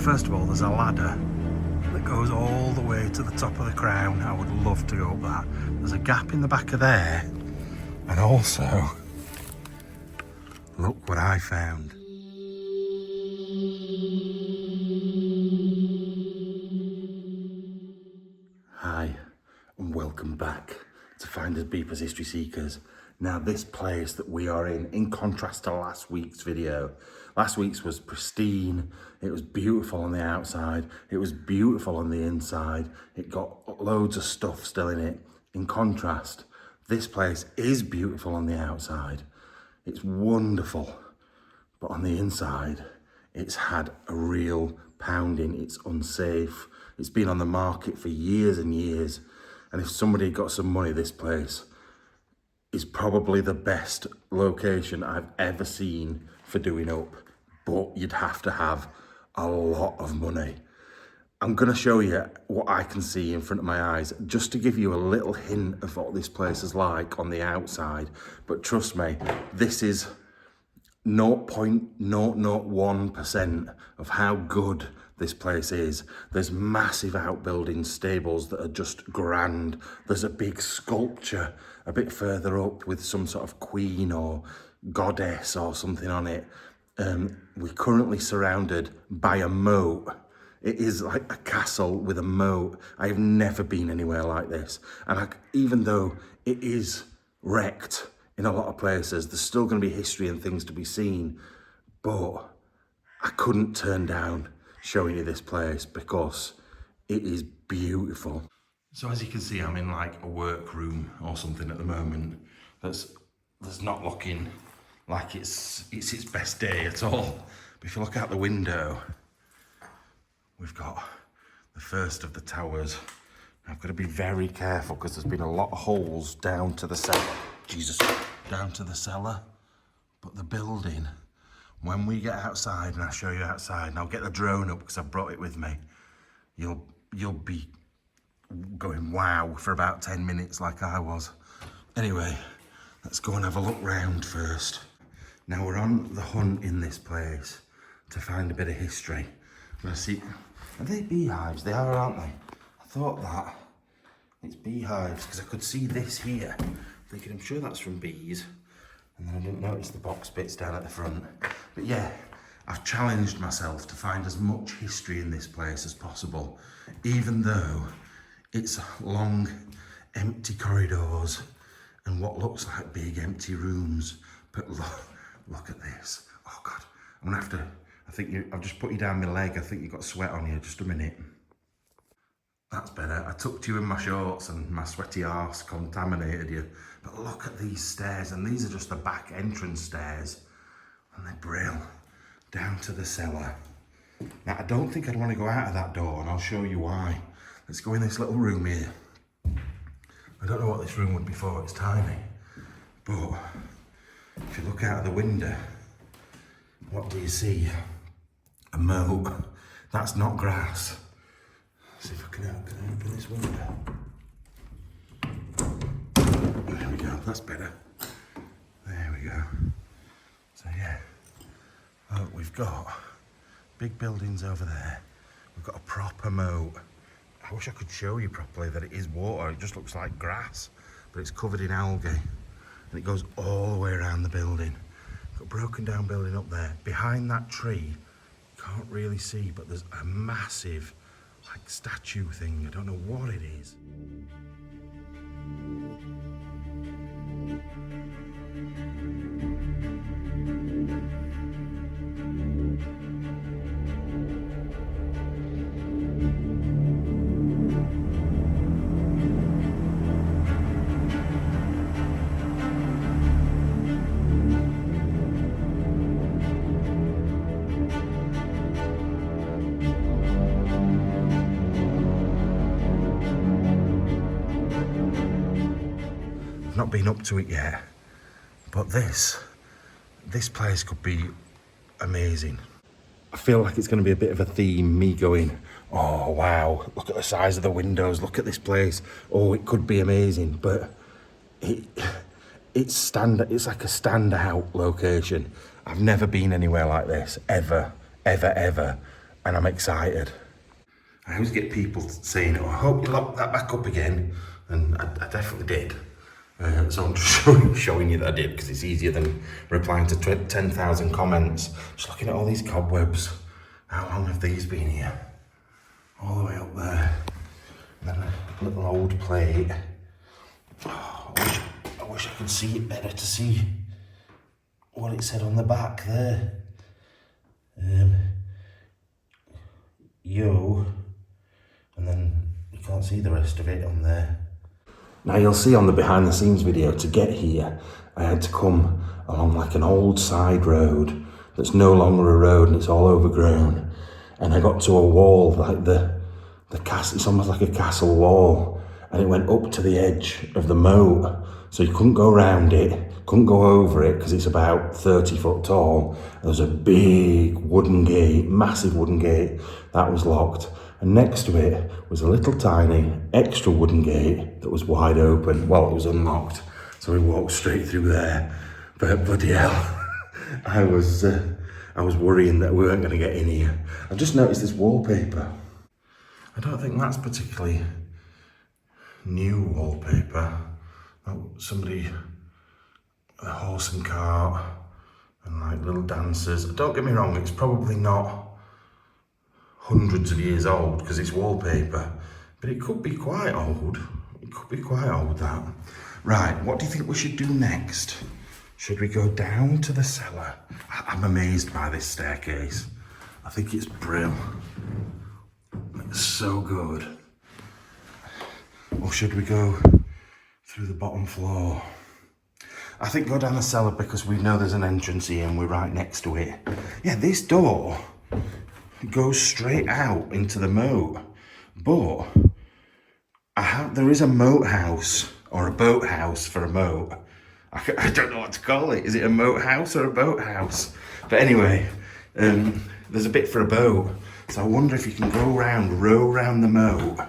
first of all, there's a ladder that goes all the way to the top of the crown. I would love to go up that. There's a gap in the back of there. And also, look what I found. Hi, and welcome back to Finders, Beepers, History Seekers. Now this place that we are in contrast to last week's video, last week's was pristine, it was beautiful on the outside, it was beautiful on the inside, it got loads of stuff still in it. In contrast, this place is beautiful on the outside, it's wonderful, but on the inside, it's had a real pounding, it's unsafe, it's been on the market for years and years, and if somebody got some money, this place is probably the best location I've ever seen for doing up, but you'd have to have a lot of money. I'm gonna show you what I can see in front of my eyes, just to give you a little hint of what this place is like on the outside. But trust me, this is 0.001% of how good this place is. There's massive outbuilding stables that are just grand. There's a big sculpture a bit further up with some sort of queen or goddess or something on it. We're currently surrounded by a moat. It is like a castle with a moat. I have never been anywhere like this. And even though it is wrecked in a lot of places, there's still going to be history and things to be seen. But I couldn't turn down showing you this place because it is beautiful. So as you can see, I'm in like a workroom or something at the moment. That's not looking like it's its best day at all. But if you look out the window, we've got the first of the towers. I've got to be very careful because there's been a lot of holes down to the cellar. Jesus, down to the cellar. But the building, when we get outside, and I'll show you outside, and I'll get the drone up because I've brought it with me, you'll be going wow for about 10 minutes like I was. Anyway, let's go and have a look round first. Now we're on the hunt in this place to find a bit of history. I'm gonna see, are they beehives? They are, aren't they? I thought that. It's beehives, because I could see this here. Thinking, I'm sure that's from bees. And then I didn't notice the box bits down at the front. But yeah, I've challenged myself to find as much history in this place as possible, even though it's long, empty corridors and what looks like big, empty rooms. But look at this. Oh God, I'm gonna have to, I've just put you down my leg. I think you've got sweat on you, just a minute. That's better. I tucked you in my shorts and my sweaty arse contaminated you. But look at these stairs, and these are just the back entrance stairs. And they're brill, down to the cellar. Now, I don't think I'd want to go out of that door, and I'll show you why. Let's go in this little room here. I don't know what this room would be for, it's tiny. But if you look out of the window, what do you see? A moat. That's not grass. Let's see if I can open this window. There we go, that's better. There we go. So yeah, look, we've got big buildings over there. We've got a proper moat. I wish I could show you properly that it is water. It just looks like grass, but it's covered in algae. And it goes all the way around the building. Got a broken down building up there. Behind that tree, you can't really see, but there's a massive like statue thing. I don't know what it is. Not been up to it yet, but this place could be amazing. I feel like it's going to be a bit of a theme, me going, oh wow, look at the size of the windows, look at this place, oh it could be amazing, but it's like a standout location. I've never been anywhere like this, ever. and I'm excited. I always get people saying, oh, I hope you lock that back up again, and I definitely did. So I'm just showing you that I did, because it's easier than replying to 10,000 comments. Just looking at all these cobwebs. How long have these been here? All the way up there. And then a little old plate. Oh, I wish I could see it better to see what it said on the back there. Yo. And then you can't see the rest of it on there. Now you'll see on the behind the scenes video, to get here, I had to come along like an old side road that's no longer a road and it's all overgrown. And I got to a wall, like the castle, it's almost like a castle wall, and it went up to the edge of the moat. So you couldn't go around it, couldn't go over it, because it's about 30 foot tall. There was a big wooden gate, massive wooden gate, that was locked. And next to it was a little tiny extra wooden gate that was wide open. Well, it was unlocked, so we walked straight through there. But bloody hell, I was worrying that we weren't going to get in here. I just noticed this wallpaper. I don't think that's particularly new wallpaper. Oh, somebody, a horse and cart, and like little dancers. Don't get me wrong, it's probably not hundreds of years old because it's wallpaper, but it could be quite old. It could be quite old, that. Right, what do you think we should do next? Should we go down to the cellar? I'm amazed by this staircase. I think it's brilliant. It's so good. Or should we go through the bottom floor? I think go down the cellar because we know there's an entrance here and we're right next to it. Yeah, this door goes straight out into the moat, but there is a moat house, or a boat house for a moat. I don't know what to call it. Is it a moat house or a boat house? But anyway, there's a bit for a boat. So I wonder if you can go around, row around the moat,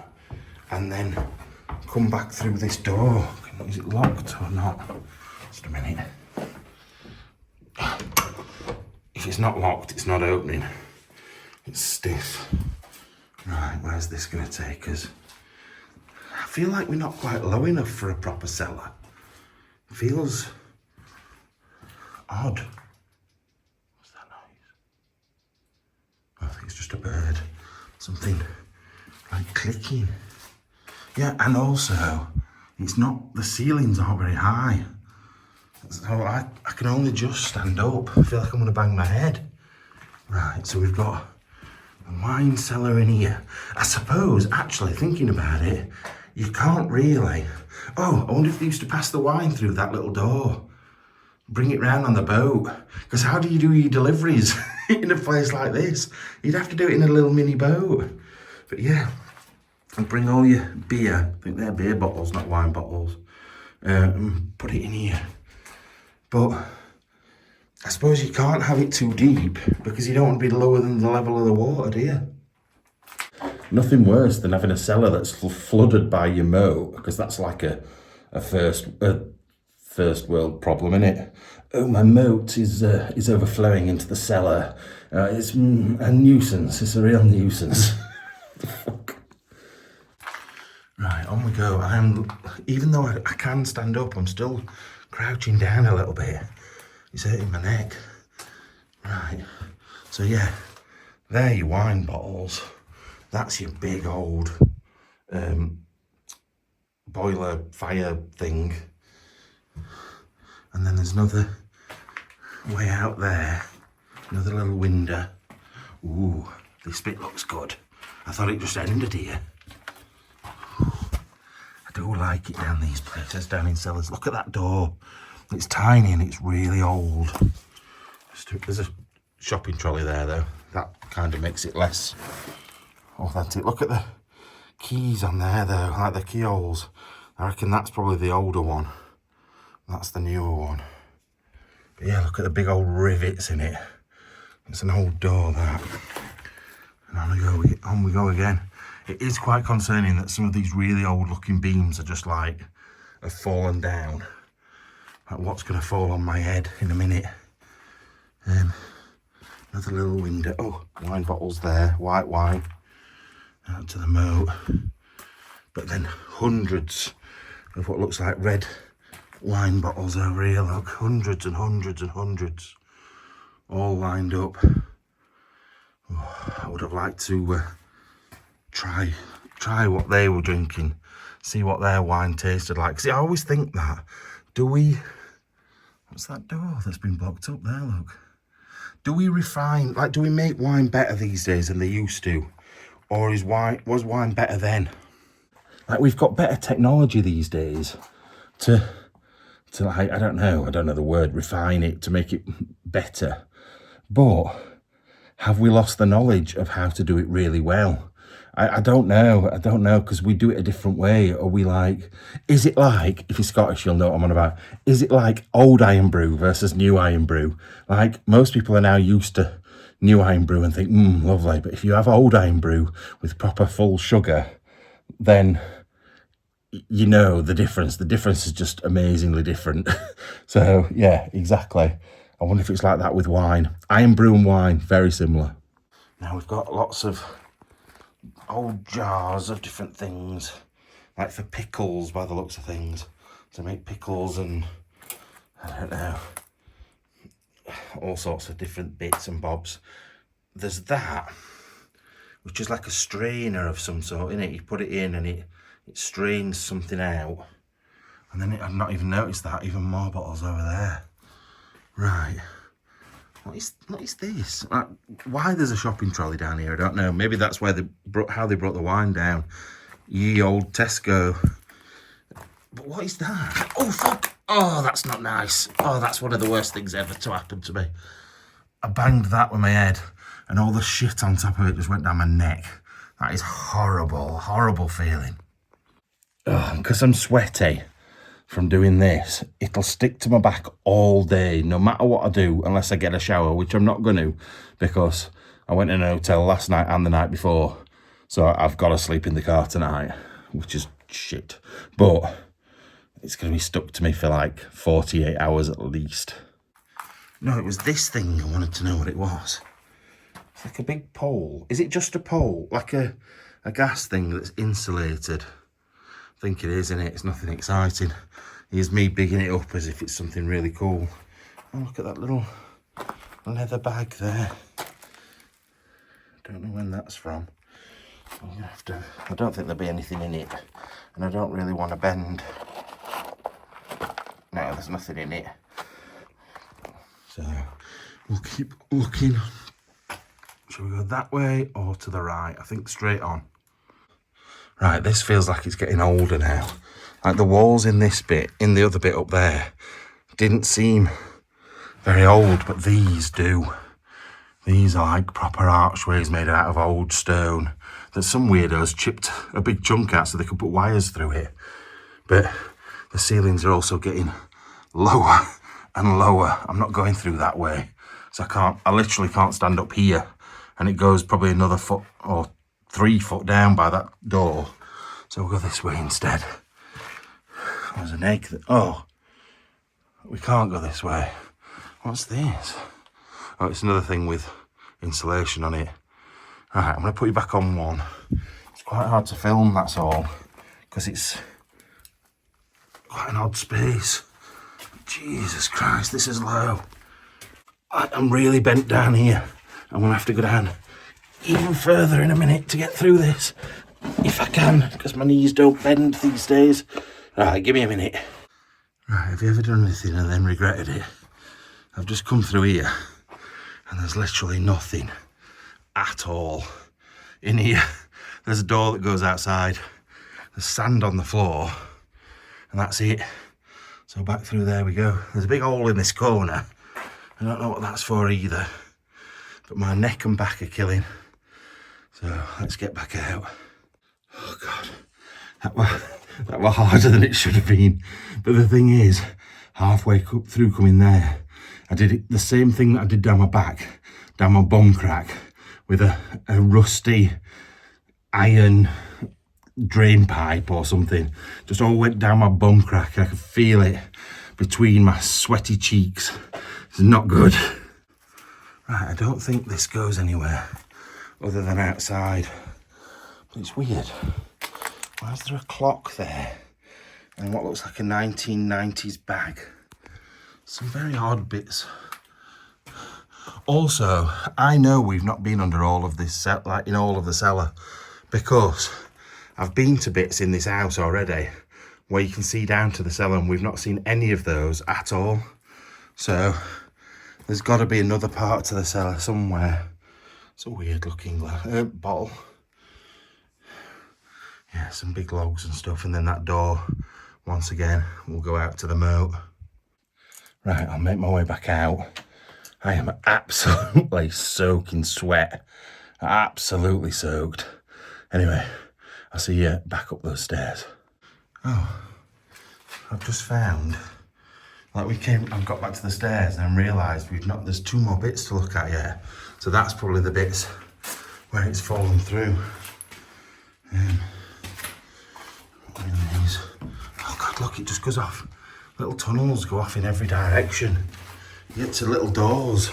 and then come back through this door. Is it locked or not? Just a minute. If it's not locked, it's not opening. It's stiff. Right, where's this going to take us? I feel like we're not quite low enough for a proper cellar. It feels odd. What's that noise? I think it's just a bird. Something like clicking. Yeah, and also, it's not, the ceilings aren't very high. So I can only just stand up. I feel like I'm going to bang my head. Right, so we've got a wine cellar in here. I suppose, actually, thinking about it, you can't really... Oh, I wonder if they used to pass the wine through that little door. Bring it round on the boat. Because how do you do your deliveries in a place like this? You'd have to do it in a little mini boat. But yeah, and bring all your beer. I think they're beer bottles, not wine bottles. And put it in here. But I suppose you can't have it too deep because you don't want to be lower than the level of the water, do you? Nothing worse than having a cellar that's flooded by your moat, because that's like a first world problem, innit? Oh, my moat is overflowing into the cellar. It's a nuisance. It's a real nuisance. Fuck. Right, on we go. Even though I can stand up, I'm still crouching down a little bit. It's hurting my neck. Right, so yeah, there are your wine bottles. That's your big old boiler fire thing. And then there's another way out there, another little window. Ooh, this bit looks good. I thought it just ended here. I do like it down these places, down in cellars. Look at that door. It's tiny and it's really old. There's a shopping trolley there though. That kind of makes it less authentic. Look at the keys on there though, like the keyholes. I reckon that's probably the older one. That's the newer one. But yeah, look at the big old rivets in it. It's an old door, that. And on we go again. It is quite concerning that some of these really old looking beams are just like, have fallen down. Like what's going to fall on my head in a minute. Another little window. Oh, wine bottles there, white wine. Out to the moat. But then hundreds of what looks like red wine bottles over here, look. Hundreds and hundreds and hundreds. All lined up. Oh, I would have liked to try what they were drinking. See what their wine tasted like. See, I always think that. What's that door that's been blocked up there, look? Do we refine, like, do we make wine better these days than they used to? Or was wine better then? Like, we've got better technology these days to like, I don't know the word, refine it, to make it better. But have we lost the knowledge of how to do it really well? I don't know, because we do it a different way. Are we like, is it like, if you're Scottish, you'll know what I'm on about. Is it like old iron brew versus new iron brew? Like, most people are now used to new iron brew and think, lovely. But if you have old iron brew with proper full sugar, then you know the difference. The difference is just amazingly different. So, yeah, exactly. I wonder if it's like that with wine. Iron brew and wine, very similar. Now, we've got lots of old jars of different things, like for pickles by the looks of things, to make pickles and I don't know, all sorts of different bits and bobs. There's that, which is like a strainer of some sort, innit? You put it in and it strains something out, and then I've not even noticed that, even more bottles over there. Right. What is this? Why there's a shopping trolley down here, I don't know. Maybe that's where how they brought the wine down. Ye old Tesco. But what is that? Oh, fuck. Oh, that's not nice. Oh, that's one of the worst things ever to happen to me. I banged that with my head, and all the shit on top of it just went down my neck. That is horrible, horrible feeling. Because I'm sweaty from doing this, it'll stick to my back all day, no matter what I do, unless I get a shower, which I'm not going to, because I went in a hotel last night and the night before, so I've got to sleep in the car tonight, which is shit. But it's going to be stuck to me for like 48 hours at least. No, it was this thing I wanted to know what it was. It's like a big pole. Is it just a pole? Like a gas thing that's insulated? I think it is, isn't it? It's nothing exciting. Here's me bigging it up as if it's something really cool. Oh, look at that little leather bag there. Don't know when that's from. I'm gonna have to. I don't think there'll be anything in it, and I don't really want to bend. No, there's nothing in it. So we'll keep looking. Shall we go that way or to the right? I think straight on. Right, this feels like it's getting older now. Like the walls in this bit, in the other bit up there, didn't seem very old, but these do. These are like proper archways made out of old stone that some weirdos chipped a big chunk out so they could put wires through it. But the ceilings are also getting lower and lower. I'm not going through that way. So I literally can't stand up here. And it goes probably another foot or 3 foot down by that door. So we'll go this way instead. There's an egg that, oh, we can't go this way. What's this? Oh, it's another thing with insulation on it. All right, I'm gonna put you back on one. It's quite hard to film, that's all, because it's quite an odd space. Jesus Christ, this is low. I'm really bent down here. I'm gonna have to go down even further in a minute to get through this, if I can, because my knees don't bend these days. Right, give me a minute. Right, have you ever done anything and then regretted it? I've just come through here and there's literally nothing at all in here. There's a door that goes outside, there's sand on the floor, and that's it. So back through there we go. There's a big hole in this corner. I don't know what that's for either, but my neck and back are killing. So let's get back out. Oh God, that were harder than it should have been. But the thing is, halfway through coming there, I did it the same thing that I did down my back, down my bum crack, with a rusty iron drain pipe or something. Just all went down my bum crack. I could feel it between my sweaty cheeks. It's not good. Right, I don't think this goes anywhere other than outside. But it's weird. Why is there a clock there? And what looks like a 1990s bag. Some very odd bits. Also, I know we've not been under all of this, like in all of the cellar, because I've been to bits in this house already where you can see down to the cellar, and we've not seen any of those at all. So there's got to be another part to the cellar somewhere. It's a weird looking bottle. Yeah, some big logs and stuff, and then that door, once again, will go out to the moat. Right, I'll make my way back out. I am absolutely soaking sweat. Absolutely soaked. Anyway, I'll see you back up those stairs. Oh, I've just found, like we came and got back to the stairs and realised there's two more bits to look at yet. So that's probably the bits where it's fallen through. Oh God, look, it just goes off. Little tunnels go off in every direction. You get to little doors.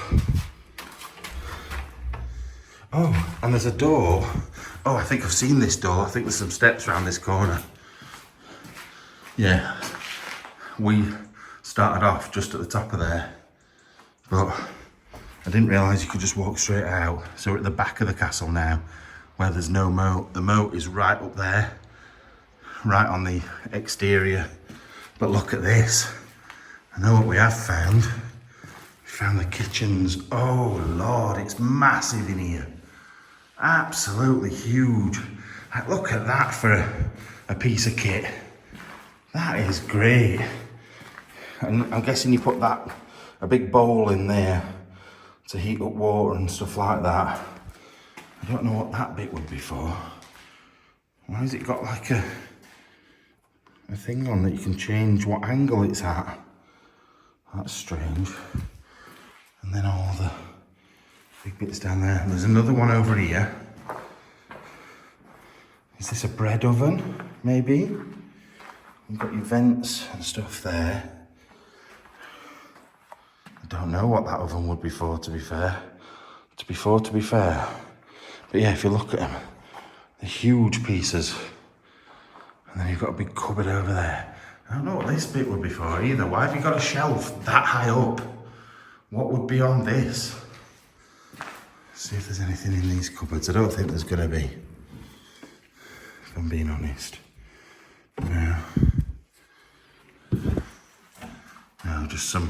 Oh, and there's a door. Oh, I think I've seen this door. I think there's some steps around this corner. Yeah, we started off just at the top of there, but I didn't realise you could just walk straight out. So we're at the back of the castle now, where there's no moat. The moat is right up there, right on the exterior. But look at this. I know what we have found. We found the kitchens. Oh Lord, it's massive in here. Absolutely huge. Like, look at that for a piece of kit. That is great. And I'm guessing you put a big bowl in there to heat up water and stuff like that. I don't know what that bit would be for. Why has it got like a thing on that you can change what angle it's at? That's strange. And then all the big bits down there. There's another one over here. Is this a bread oven, maybe? You've got your vents and stuff there. I don't know what that oven would be for, to be fair. To be fair. But yeah, if you look at them, they're huge pieces. And then you've got a big cupboard over there. I don't know what this bit would be for either. Why have you got a shelf that high up? What would be on this? See if there's anything in these cupboards. I don't think there's gonna be, if I'm being honest. No, just some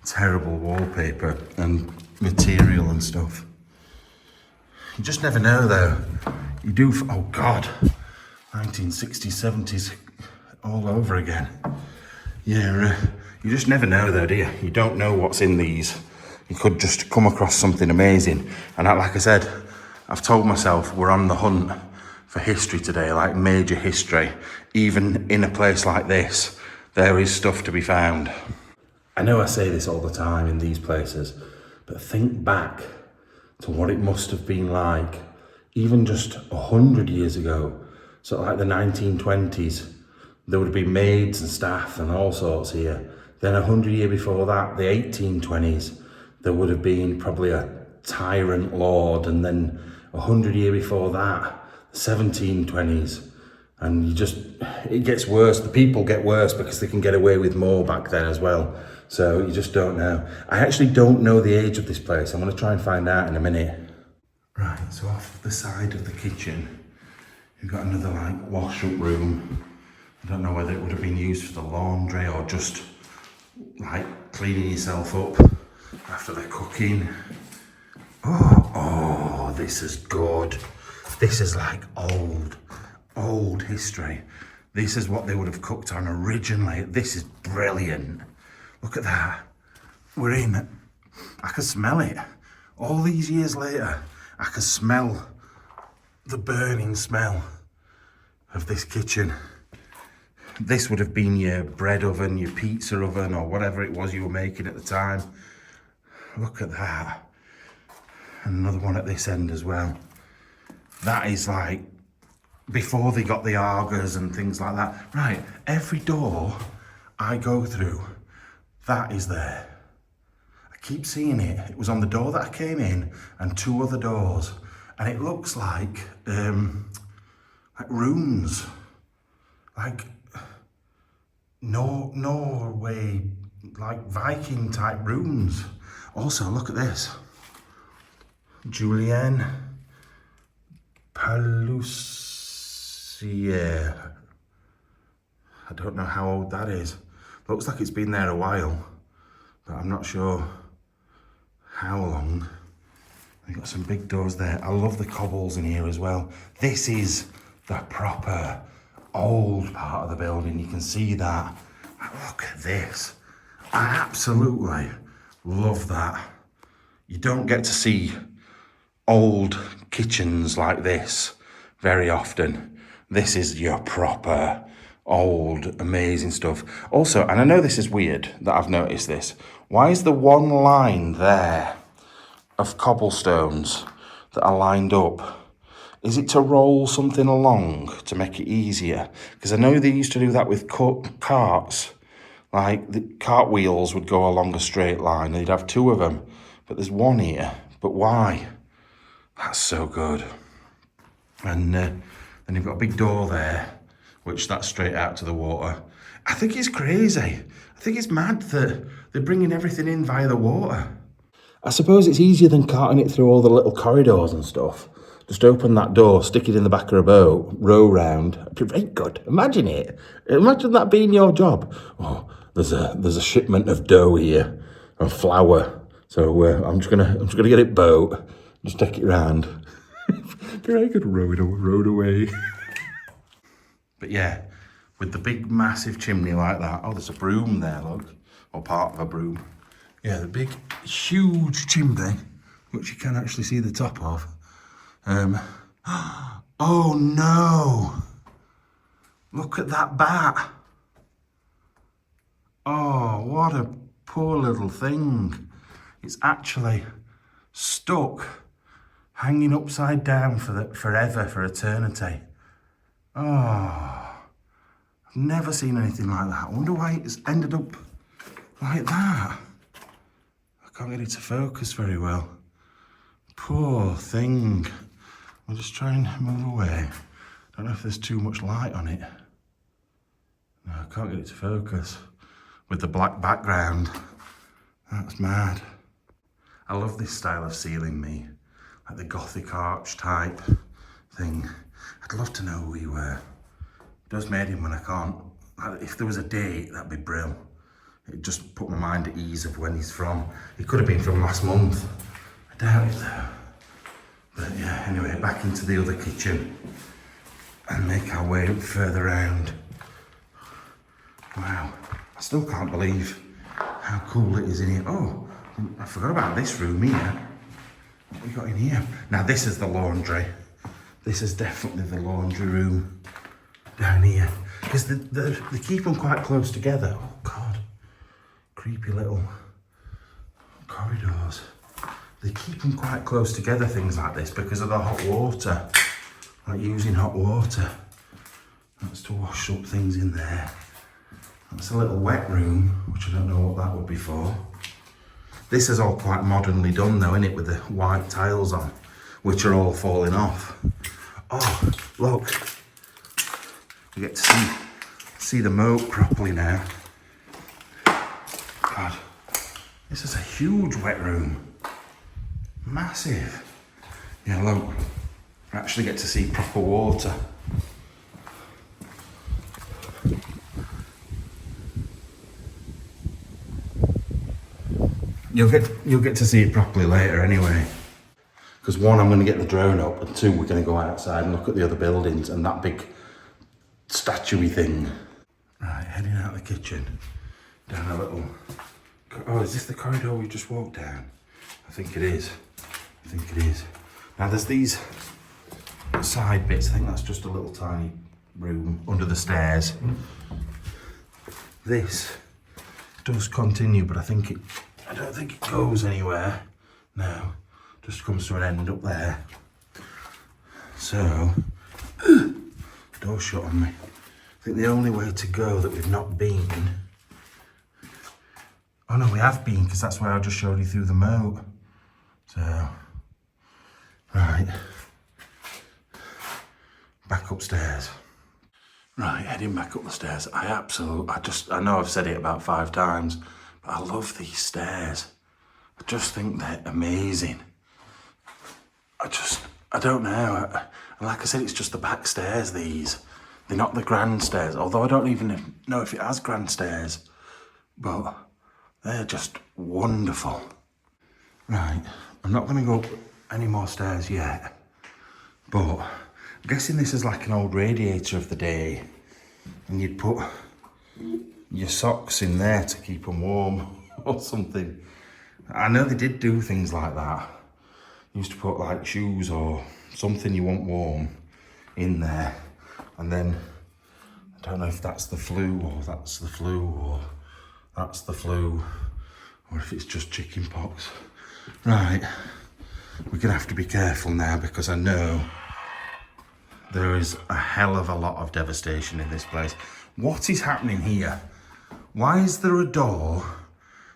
terrible wallpaper and material and stuff. You just never know though. You do, oh God, 1960s, 70s, all over again. Yeah, you just never know though, do you? You don't know what's in these. You could just come across something amazing. And like I said, I've told myself we're on the hunt for history today, like major history. Even in a place like this, there is stuff to be found. I know I say this all the time in these places, but think back to what it must have been like even just 100 years ago. So like the 1920s, there would have been maids and staff and all sorts here. Then 100 years before that, the 1820s, there would have been probably a tyrant lord. And then 100 years before that, 1720s. And it gets worse. The people get worse because they can get away with more back then as well. So you just don't know. I actually don't know the age of this place. I'm going to try and find out in a minute. Right, so off the side of the kitchen, you've got another like wash-up room. I don't know whether it would have been used for the laundry or just like cleaning yourself up after the cooking. Oh, this is good. This is like old history. This is what they would have cooked on originally. This is brilliant. Look at that. We're in. I can smell it. All these years later, I can smell the burning smell of this kitchen. This would have been your bread oven, your pizza oven, or whatever it was you were making at the time. Look at that. And another one at this end as well. That is like before they got the augers and things like that. Right, every door I go through, that is there. I keep seeing it. It was on the door that I came in and 2 other doors. And it looks like rooms. Like Norway, like Viking type rooms. Also, look at this. Julien Palussier. I don't know how old that is. Looks like it's been there a while, but I'm not sure how long. We've got some big doors there. I love the cobbles in here as well. This is the proper old part of the building. You can see that. Look at this. I absolutely love that. You don't get to see old kitchens like this very often. This is your proper old amazing stuff. Also, and I know this is weird that I've noticed this, why is the one line there of cobblestones that are lined up? Is it to roll something along to make it easier? Because I know they used to do that with carts. Like the cart wheels would go along a straight line. They'd have 2 of them, but there's 1 here. But why? That's so good. And then you've got a big door there, which that's straight out to the water. I think it's crazy. I think it's mad that they're bringing everything in via the water. I suppose it's easier than carting it through all the little corridors and stuff. Just open that door, stick it in the back of a boat, row round. It'd be very good. Imagine it. Imagine that being your job. Oh, there's a shipment of dough here, of flour. So I'm just gonna get it boat, just take it round. Very good, rowed away. But yeah, with the big massive chimney like that. Oh, there's a broom there, look, or part of a broom. Yeah, the big huge chimney, which you can actually see the top of. Oh no! Look at that bat. Oh, what a poor little thing. It's actually stuck, hanging upside down forever, for eternity. Oh, I've never seen anything like that. I wonder why it's ended up like that. I can't get it to focus very well. Poor thing. I'll just try and move away. Don't know if there's too much light on it. No, I can't get it to focus with the black background. That's mad. I love this style of ceiling, me. Like the Gothic arch type thing. I'd love to know who he were. It does made him when I can't. Like, if there was a date, that'd be brilliant. It just put my mind at ease of when he's from. He could have been from last month. I doubt it though. But yeah, anyway, back into the other kitchen and make our way further around. Wow, I still can't believe how cool it is in here. Oh, I forgot about this room here. What we got in here? Now this is the laundry. This is definitely the laundry room down here. Because they keep them quite close together. Oh God, creepy little corridors. They keep them quite close together, things like this, because of the hot water. Like using hot water. That's to wash up things in there. That's a little wet room, which I don't know what that would be for. This is all quite modernly done though, isn't it, with the white tiles on, which are all falling off. Oh, look. We get to see the moat properly now. God, this is a huge wet room. Massive. Yeah, look, I actually get to see proper water. You'll get to see it properly later anyway. Because 1, I'm going to get the drone up, and 2, we're going to go outside and look at the other buildings and that big statue-y thing. Right, heading out of the kitchen, down a little... Oh, is this the corridor we just walked down? I think it is. Now there's these side bits. I think that's just a little tiny room under the stairs. This does continue, but I don't think it goes anywhere. No, just comes to an end up there. So, door shut on me. I think the only way to go that we've not been... Oh no, we have been, because that's where I just showed you through the moat. So, right. Back upstairs. Right, heading back up the stairs. I know I've said it about 5 times, but I love these stairs. I just think they're amazing. I don't know. And like I said, it's just the back stairs, these. They're not the grand stairs, although I don't even know if it has grand stairs. But they're just wonderful. Right, I'm not going to go up any more stairs yet. But I'm guessing this is like an old radiator of the day. And you'd put your socks in there to keep them warm or something. I know they did do things like that. Used to put like shoes or something you want warm in there, and then I don't know if that's the flu or that's the flu or that's the flu, or if it's just chicken pox. Right, we're gonna have to be careful now, because I know there is a hell of a lot of devastation in this place. What is happening here? Why is there a door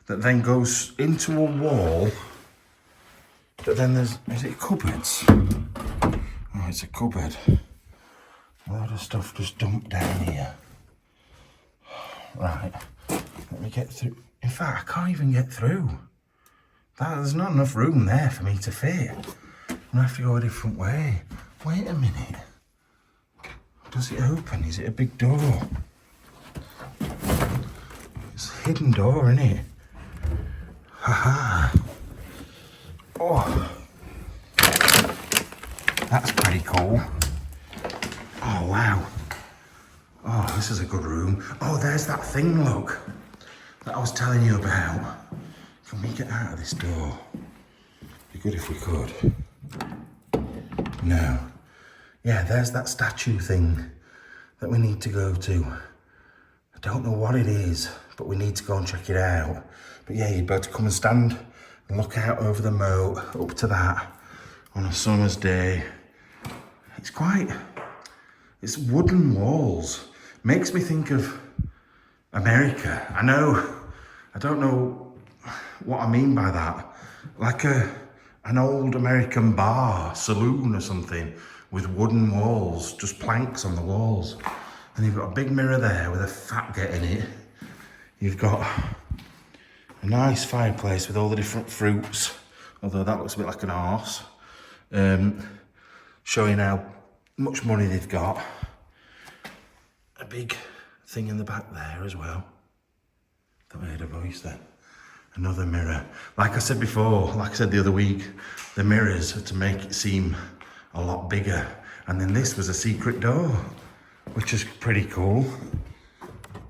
that then goes into a wall? But then is it cupboards? Oh, it's a cupboard. A lot of stuff just dumped down here. Right, let me get through. In fact, I can't even get through. There's not enough room there for me to fit. I'm gonna have to go a different way. Wait a minute. Does it open? Is it a big door? It's a hidden door, isn't it? Haha. Oh, that's pretty cool. Oh, wow. Oh, this is a good room. Oh, there's that thing, look, that I was telling you about. Can we get out of this door? Be good if we could. No. Yeah, there's that statue thing that we need to go to. I don't know what it is, but we need to go and check it out. But yeah, you'd be able to come and stand and look out over the moat, up to that, on a summer's day. It's wooden walls. Makes me think of America. I don't know what I mean by that. Like an old American bar, saloon or something, with wooden walls, just planks on the walls. And you've got a big mirror there with a fat get in it. You've got a nice fireplace with all the different fruits, although that looks a bit like an arse, showing how much money they've got. A big thing in the back there as well. Thought I heard a voice then. Another mirror. Like I said before, like I said the other week, the mirrors are to make it seem a lot bigger. And then this was a secret door, which is pretty cool.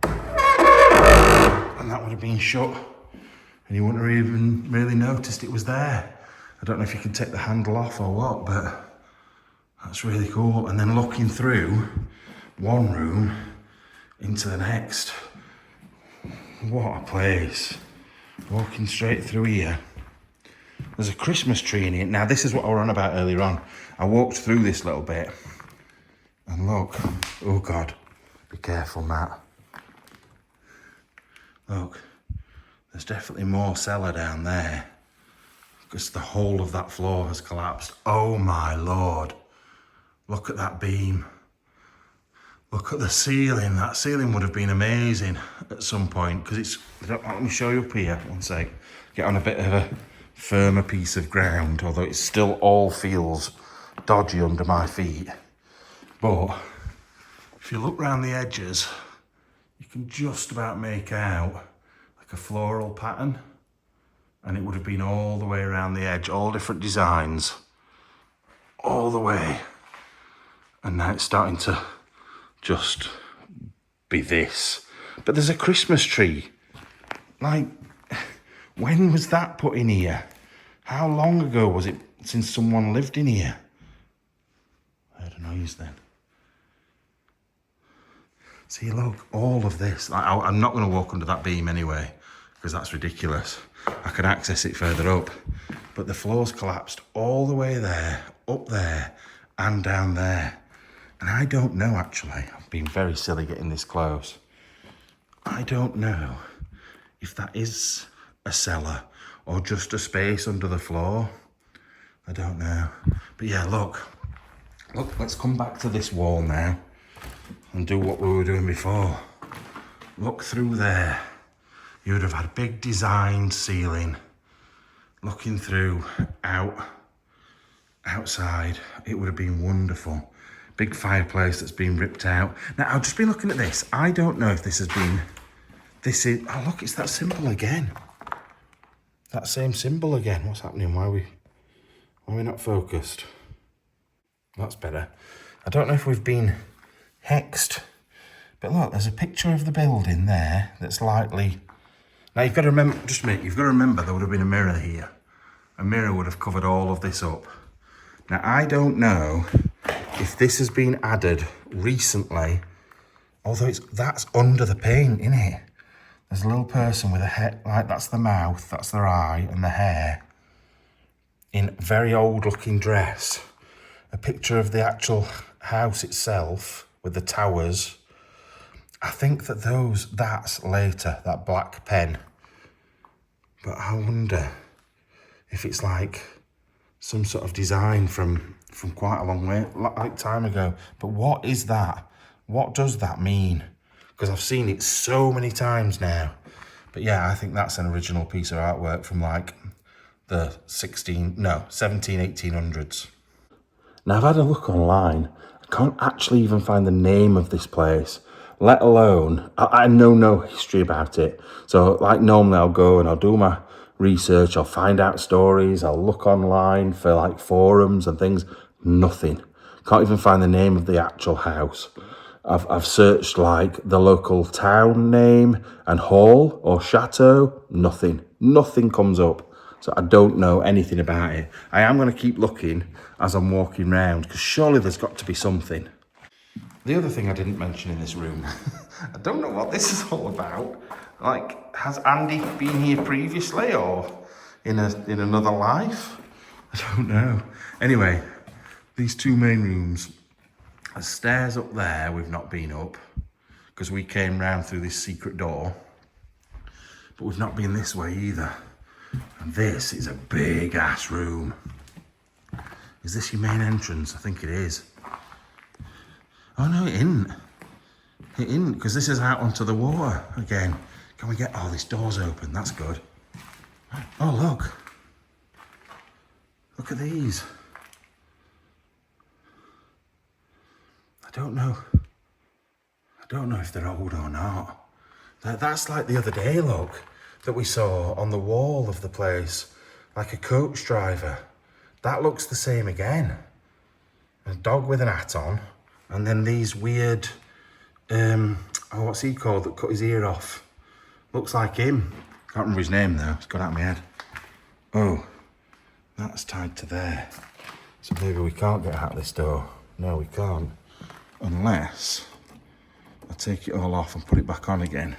And that would have been shut, and you wouldn't have even really noticed it was there. I don't know if you can take the handle off or what, but that's really cool. And then looking through one room into the next. What a place. Walking straight through here. There's a Christmas tree in here. Now this is what I was on about earlier on. I walked through this little bit and look, oh God, be careful, Matt. Look, there's definitely more cellar down there because the whole of that floor has collapsed. Oh my Lord. Look at that beam. Look at the ceiling. That ceiling would have been amazing at some point because it's, let me show you up here, one sec. Get on a bit of a firmer piece of ground, although it still all feels dodgy under my feet. But if you look around the edges, you can just about make out like a floral pattern, and it would have been all the way around the edge, all different designs, all the way. And now it's starting to just be this. But there's a Christmas tree. Like, when was that put in here? How long ago was it since someone lived in here? I heard a noise then. See, look, all of this. I'm not going to walk under that beam anyway, because that's ridiculous. I can access it further up. But the floor's collapsed all the way there, up there, and down there. And I don't know, actually. I've been very silly getting this close. I don't know if that is a cellar or just a space under the floor. I don't know. But yeah, look, let's come back to this wall now and do what we were doing before. Look through there. You would have had a big designed ceiling looking through outside. It would have been wonderful. Big fireplace that's been ripped out. Now, I've just been looking at this. I don't know if this is, oh look, it's that symbol again. That same symbol again. What's happening? Why are we not focused? That's better. I don't know if we've been hexed, but look, there's a picture of the building there that's likely... Now you've got to remember, just a minute, you've got to remember there would have been a mirror here. A mirror would have covered all of this up. Now I don't know if this has been added recently, although that's under the paint, isn't it? There's a little person with a head, like that's the mouth, that's their eye and the hair, in a very old looking dress. A picture of the actual house itself with the towers. I think that's later, that black pen. But I wonder if it's like some sort of design from quite a long way, like time ago. But what is that? What does that mean? Because I've seen it so many times now. But yeah, I think that's an original piece of artwork from like the 1800s. Now I've had a look online. I can't actually even find the name of this place, let alone, I know no history about it. So like normally I'll go and I'll do my research, I'll find out stories, I'll look online for like forums and things. Nothing. Can't even find the name of the actual house. I've searched like the local town name and hall or château. Nothing comes up. So I don't know anything about it. I am going to keep looking as I'm walking around because surely there's got to be something. The other thing I didn't mention in this room, I don't know what this is all about. Like, has Andy been here previously or in another life? I don't know. Anyway, these two main rooms, the stairs up there we've not been up because we came round through this secret door, but we've not been this way either. And this is a big ass room. Is this your main entrance? I think it is. Oh no, it isn't. It isn't, because this is out onto the water again. Can we get, oh, this door's open, that's good. Oh, look. Look at these. I don't know if they're old or not. That's like the other day, look, that we saw on the wall of the place, like a coach driver. That looks the same again. A dog with an hat on, and then these weird, what's he called that cut his ear off? Looks like him. Can't remember his name though, it's gone out of my head. Oh, that's tied to there. So maybe we can't get out this door. No, we can't. Unless I take it all off and put it back on again.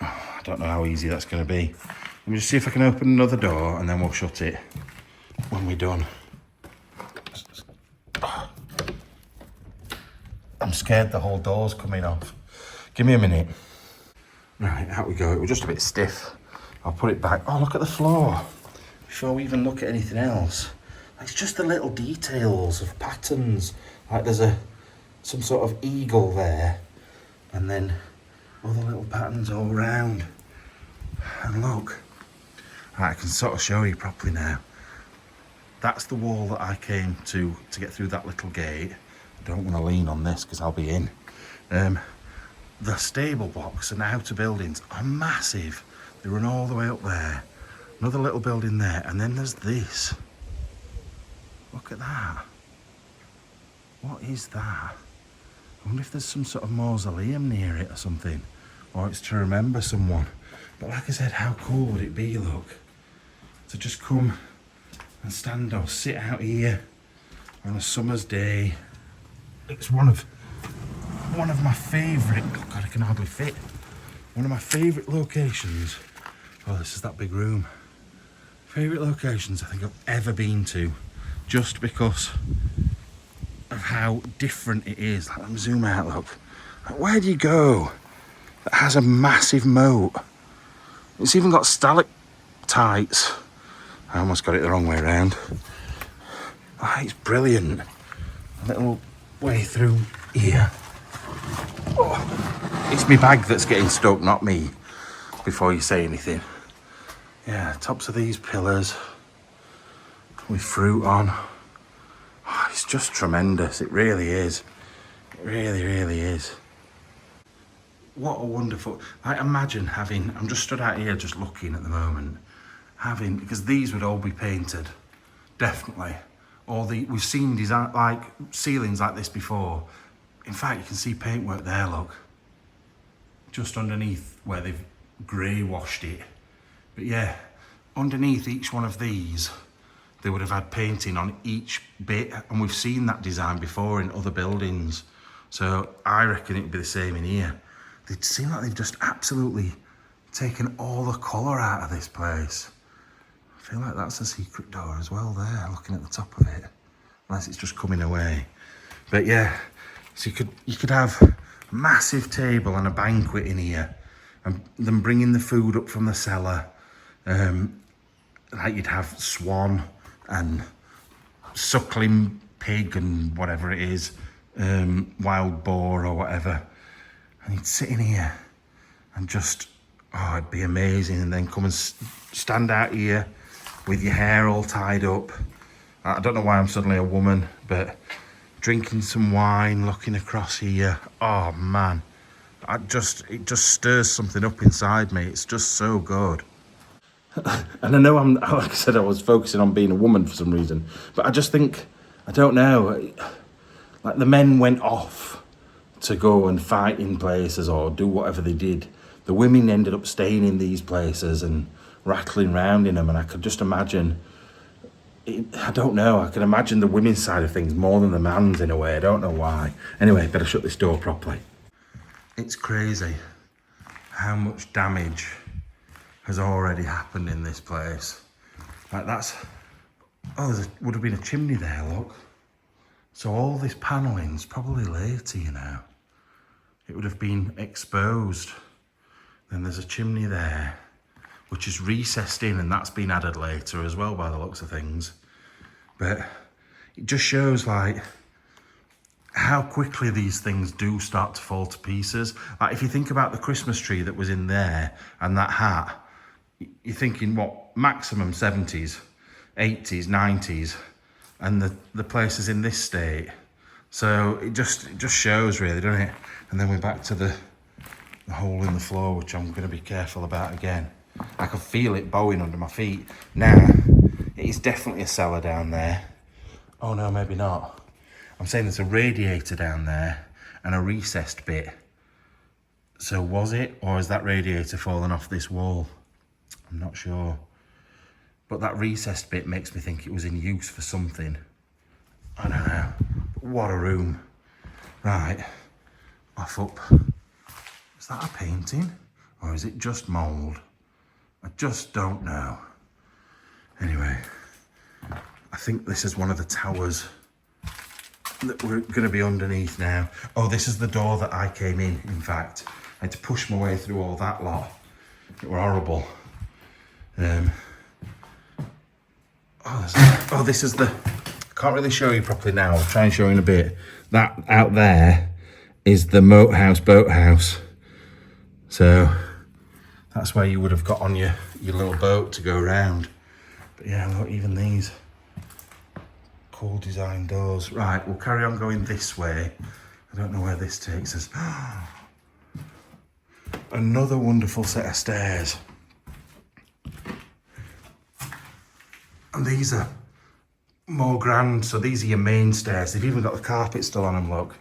Oh, I don't know how easy that's going to be. Let me just see if I can open another door and then we'll shut it when we're done. I'm scared the whole door's coming off. Give me a minute. Right, out we go. It was just a bit stiff. I'll put it back. Oh, look at the floor. Before we even look at anything else. It's just the little details of patterns. Like there's some sort of eagle there. And then other little patterns all around. And look. Right, I can sort of show you properly now. That's the wall that I came to get through that little gate. I don't want to lean on this because I'll be in. The stable blocks and outer buildings are massive. They run all the way up there. Another little building there, and then there's this. Look at that. What is that? I wonder if there's some sort of mausoleum near it or something, or it's to remember someone. But like I said, how cool would it be, look, to just come and stand or sit out here on a summer's day. It's one of my favourite, oh God, I can hardly fit. One of my favourite locations. Oh, this is that big room. Favourite locations I think I've ever been to, just because of how different it is. Let me zoom out, look. Like, where do you go that has a massive moat? It's even got stalactites. I almost got it the wrong way around. Oh, it's brilliant. A little way through here. Oh, it's my bag that's getting stuck, not me, before you say anything. Yeah, tops of these pillars with fruit on. Oh, it's just tremendous. It really is. It really, really is. What a wonderful... Like, imagine having... I'm just stood out here just looking at the moment. Having... Because these would all be painted. Definitely. We've seen design, like, ceilings like this before. In fact, you can see paintwork there, look. Just underneath where they've grey washed it. But yeah, underneath each one of these, they would have had painting on each bit, and we've seen that design before in other buildings. So I reckon it'd be the same in here. They seem like they've just absolutely taken all the colour out of this place. I feel like that's a secret door as well there, looking at the top of it. Unless it's just coming away. But yeah, so you could have a massive table and a banquet in here, and them bringing the food up from the cellar. Like you'd have swan and suckling pig and whatever it is, wild boar or whatever. And you'd sit in here and just, oh, it'd be amazing. And then come and stand out here with your hair all tied up. I don't know why I'm suddenly a woman, but drinking some wine, looking across here. Oh man, it just stirs something up inside me. It's just so good. And I know like I said, I was focusing on being a woman for some reason, but I just think, I don't know, like the men went off to go and fight in places or do whatever they did. The women ended up staying in these places and rattling around in them, and I could just imagine, I don't know, I can imagine the women's side of things more than the man's in a way. I don't know why. Anyway, better shut this door properly. It's crazy how much damage has already happened in this place. Like that's, oh, would have been a chimney there, look. So all this panelling's probably later, you know. It would have been exposed. Then there's a chimney there, which is recessed in, and that's been added later as well by the looks of things. But it just shows like how quickly these things do start to fall to pieces. Like if you think about the Christmas tree that was in there and that hat, you're thinking what, maximum 70s, 80s, 90s, and the place is in this state. So it just shows really, doesn't it? And then we're back to the hole in the floor, which I'm going to be careful about again. I can feel it bowing under my feet. Now, it is definitely a cellar down there. Oh no, maybe not. I'm saying there's a radiator down there and a recessed bit. So was it, or has that radiator fallen off this wall? I'm not sure. But that recessed bit makes me think it was in use for something. I don't know. What a room. Right, off up. Is that a painting? Or is it just mould? I just don't know. Anyway, I think this is one of the towers that we're going to be underneath now. Oh, this is the door that I came in fact. I had to push my way through all that lot. It were horrible. This is the... I can't really show you properly now. I'll try and show you in a bit. That out there is the moat house, boathouse. So that's where you would have got on your little boat to go around. But yeah, look, even these cool design doors. Right, we'll carry on going this way. I don't know where this takes us. Another wonderful set of stairs. And these are more grand, so these are your main stairs. They've even got the carpet still on them, look.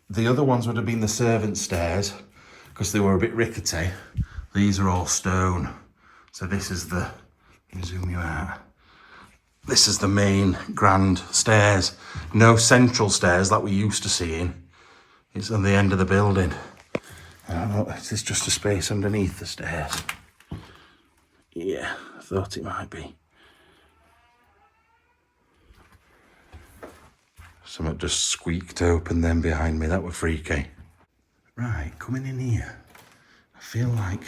The other ones would have been the servant stairs because they were a bit rickety. These are all stone. So this is the, let me zoom you out. This is the main grand stairs. No central stairs like we used to seeing. It's on the end of the building. I don't know, is this just a space underneath the stairs? Yeah, I thought it might be. Something just squeaked open then behind me, that were freaky. Right, coming in here, I feel like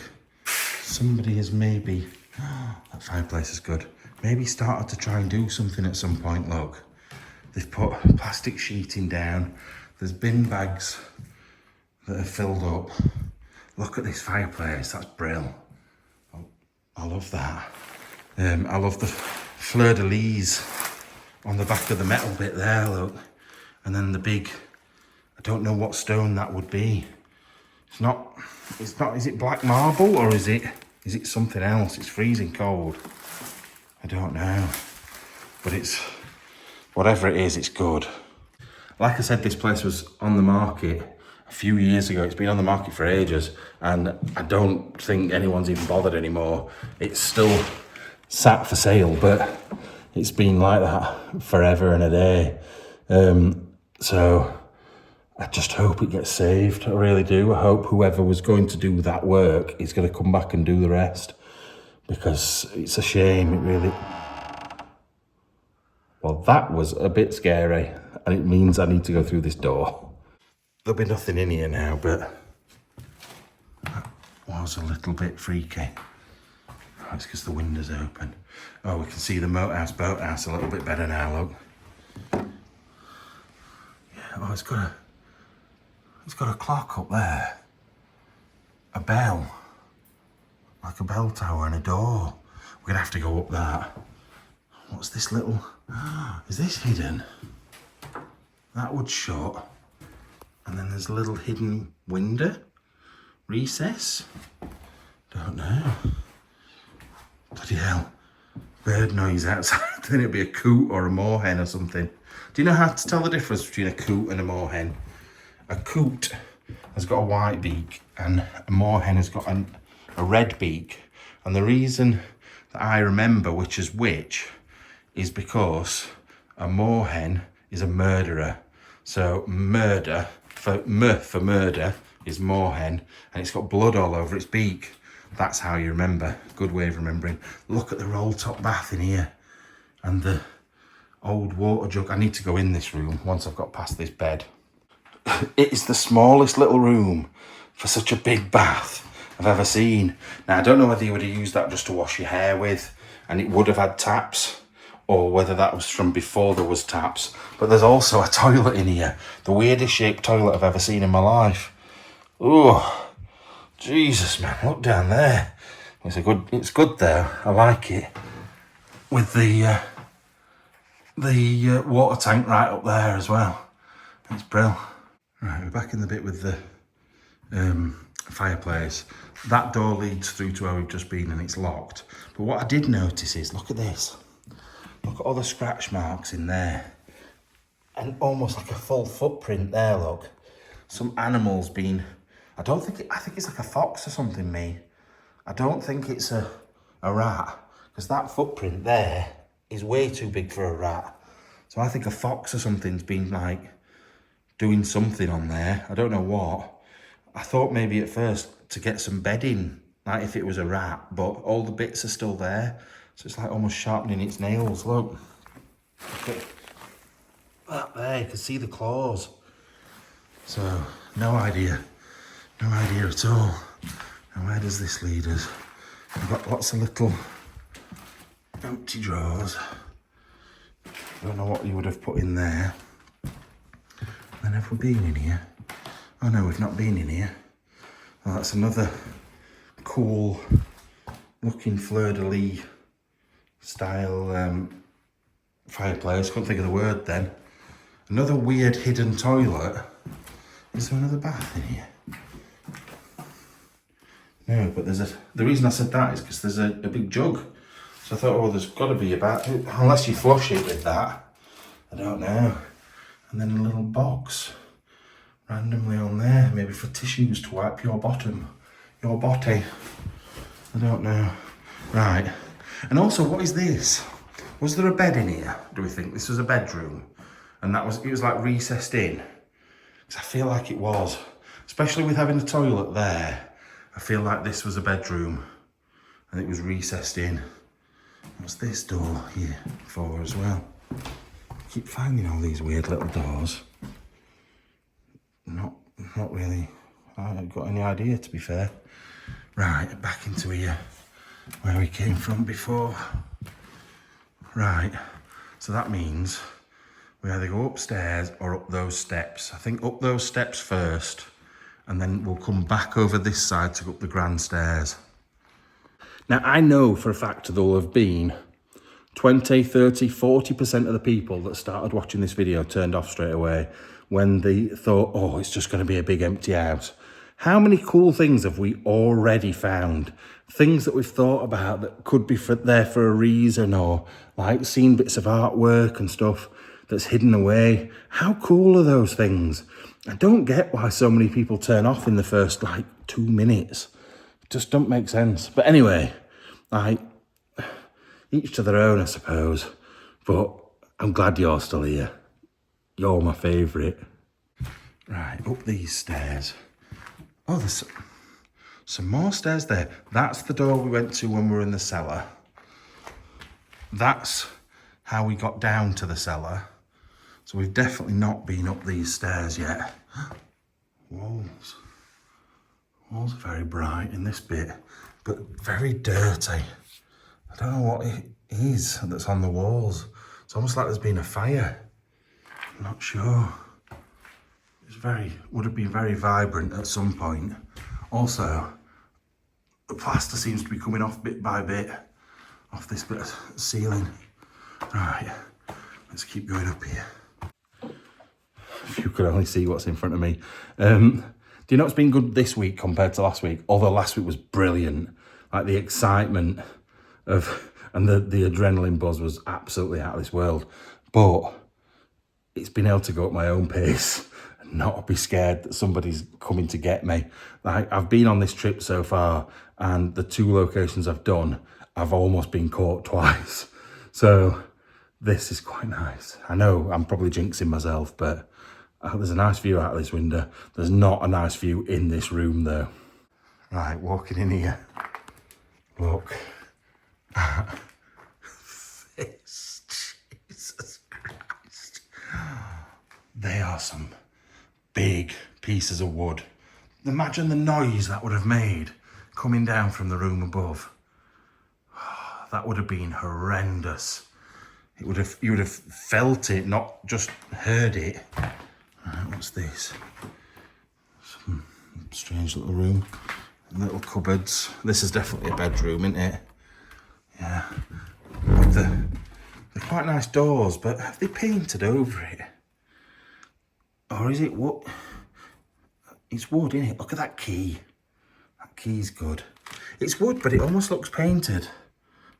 somebody has maybe, that fireplace is good, maybe started to try and do something at some point. Look, they've put plastic sheeting down. There's bin bags that are filled up. Look at this fireplace, that's brilliant. I love that. I love the fleur-de-lis on the back of the metal bit there, look. And then the big, I don't know what stone that would be. It's not, is it black marble or is it something else? It's freezing cold. I don't know. But it's, whatever it is, it's good. Like I said, this place was on the market a few years ago. It's been on the market for ages, and I don't think anyone's even bothered anymore. It's still sat for sale, but it's been like that forever and a day. So I just hope it gets saved. I really do. I hope whoever was going to do that work is going to come back and do the rest, because it's a shame. It really... Well, that was a bit scary, and it means I need to go through this door. There'll be nothing in here now, but that was a little bit freaky. Oh, it's because the window's open. Oh, we can see the boathouse a little bit better now, look. Yeah, oh, it's got a clock up there. A bell. Like a bell tower and a door. We're gonna have to go up that. What's this little... Is this hidden? That would shut. And then there's a little hidden window. Recess. Don't know. Bloody hell. Bird noise outside. I think it'd be a coot or a moorhen or something. Do you know how to tell the difference between a coot and a moorhen? A coot has got a white beak and a moorhen has got a red beak. And the reason that I remember which is which is because a moorhen is a murderer. So murder, for murder, is moorhen, and it's got blood all over its beak. That's how you remember. Good way of remembering. Look at the roll top bath in here. And the old water jug. I need to go in this room once I've got past this bed. It is the smallest little room for such a big bath I've ever seen. Now, I don't know whether you would have used that just to wash your hair with, and it would have had taps, or whether that was from before there was taps. But there's also a toilet in here. The weirdest shaped toilet I've ever seen in my life. Oh, Jesus, man, look down there. It's good there. I like it. With the water tank right up there as well. It's brilliant. Right, we're back in the bit with the fireplace. That door leads through to where we've just been and it's locked. But what I did notice is, look at this. Look at all the scratch marks in there. And almost like a full footprint there, look. Some animal's been... I think it's like a fox or something, me. I don't think it's a rat. Because that footprint there is way too big for a rat. So I think a fox or something's been like doing something on there. I don't know what. I thought maybe at first to get some bedding, like if it was a rat, but all the bits are still there. So it's like almost sharpening its nails, look. Look at that there, you can see the claws. So, no idea at all. Now where does this lead us? We've got lots of little empty drawers. Don't know what you would have put in there. Then have we been in here? Oh no, we've not been in here. Well, that's another cool looking fleur-de-lis style fireplace. Couldn't think of the word then. Another weird hidden toilet. Is there another bath in here? No, but the reason I said that is because there's a big jug. So I thought, oh, there's got to be a bath, unless you flush it with that. I don't know. And then a little box randomly on there, maybe for tissues to wipe your bottom, your body. I don't know. Right. And also, what is this? Was there a bed in here? Do we think this was a bedroom? And it was like recessed in? Because I feel like it was, especially with having a toilet there. I feel like this was a bedroom and it was recessed in. What's this door here for as well? I keep finding all these weird little doors. Not really, I haven't got any idea, to be fair. Right, back into here, where we came from before. Right, so that means we either go upstairs or up those steps. I think up those steps first, and then we'll come back over this side to go up the grand stairs. Now, I know for a fact there will have been 20, 30, 40% of the people that started watching this video turned off straight away when they thought, oh, it's just going to be a big empty house. How many cool things have we already found? Things that we've thought about that could be there for a reason, or like seen bits of artwork and stuff that's hidden away. How cool are those things? I don't get why so many people turn off in the first like 2 minutes. It just don't make sense. But anyway, like, each to their own, I suppose. But I'm glad you're still here. You're my favourite. Right, up these stairs. Oh, there's some more stairs there. That's the door we went to when we were in the cellar. That's how we got down to the cellar. So we've definitely not been up these stairs yet. Walls. Walls are very bright in this bit, but very dirty. I don't know what it is that's on the walls. It's almost like there's been a fire. I'm not sure. Would have been very vibrant at some point. Also, the plaster seems to be coming off bit by bit off this bit of ceiling. Right, let's keep going up here. If you could only see what's in front of me. Do you know it's been good this week compared to last week? Although last week was brilliant. Like the excitement and the adrenaline buzz was absolutely out of this world. But it's been able to go at my own pace and not be scared that somebody's coming to get me. Like, I've been on this trip so far, and the 2 locations I've done, I've almost been caught twice. So this is quite nice. I know I'm probably jinxing myself, but there's a nice view out of this window. There's not a nice view in this room though. Right, walking in here. Look at this. Jesus Christ. They are some big pieces of wood. Imagine the noise that would have made coming down from the room above. That would have been horrendous. You would have felt it, not just heard it. Right, what's this? Some strange little room. Little cupboards. This is definitely a bedroom, isn't it? Yeah. They're quite nice doors, but have they painted over it? Or is it wood? It's wood, isn't it? Look at that key. That key's good. It's wood, but it almost looks painted.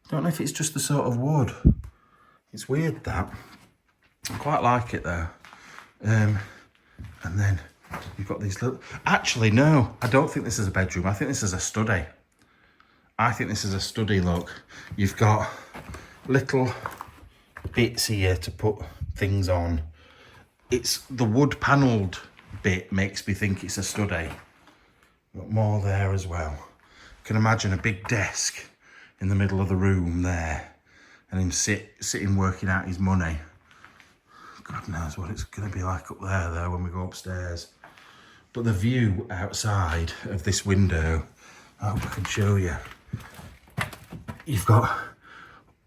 I don't know if it's just the sort of wood. It's weird, that. I quite like it, though. And then you've got these little... Actually, no, I don't think this is a bedroom. I think this is a study. I think this is a study, look. You've got little bits here to put things on. It's the wood panelled bit makes me think it's a study. Got more there as well. You can imagine a big desk in the middle of the room there, and him sitting working out his money. God knows what it's going to be like up there though when we go upstairs. But the view outside of this window, I hope I can show you. You've got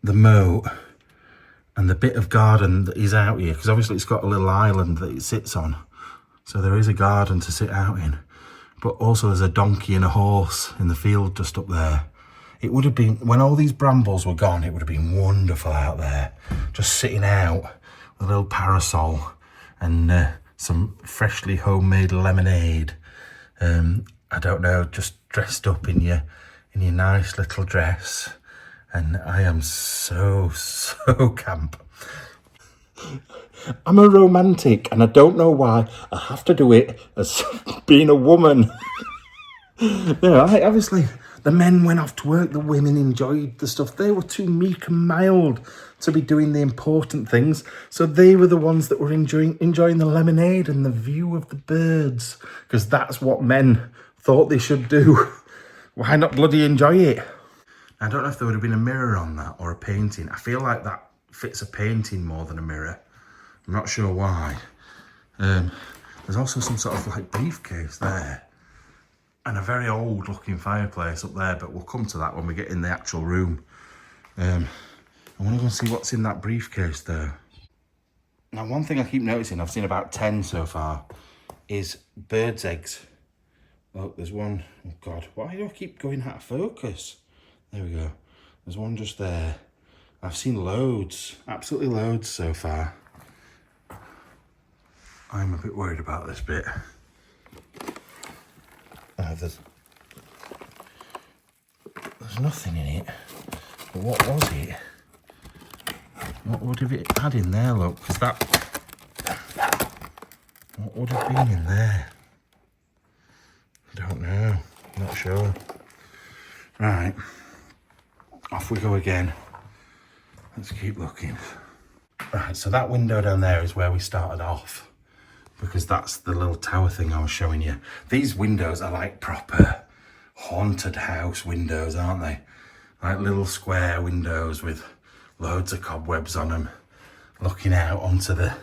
the moat and the bit of garden that is out here, because obviously it's got a little island that it sits on. So there is a garden to sit out in. But also there's a donkey and a horse in the field just up there. It would have been, when all these brambles were gone, it would have been wonderful out there. Just sitting out with a little parasol and some freshly homemade lemonade. I don't know, just dressed up in your nice little dress. And I am so camp. I'm a romantic, and I don't know why I have to do it as being a woman. Obviously the men went off to work, the women enjoyed the stuff. They were too meek and mild to be doing the important things, so they were the ones that were enjoying the lemonade and the view of the birds, because that's what men thought they should do. Why not bloody enjoy it? I don't know if there would have been a mirror on that or a painting. I feel like that fits a painting more than a mirror. I'm not sure why. There's also some sort of like briefcase there. And a very old looking fireplace up there, but we'll come to that when we get in the actual room. I want to go and see what's in that briefcase though. Now, one thing I keep noticing, I've seen about 10 so far, is birds' eggs. Look, there's one. Oh God, why do I keep going out of focus? There we go. There's one just there. I've seen loads, absolutely loads so far. I'm a bit worried about this bit. There's nothing in it. But what was it? What would have it had in there, look? Because that... What would have been in there? I don't know. Not sure. Right. Off we go again. Let's keep looking. Right, so that window down there is where we started off, because that's the little tower thing I was showing you. These windows are like proper haunted house windows, aren't they? Like little square windows with loads of cobwebs on them, looking out onto the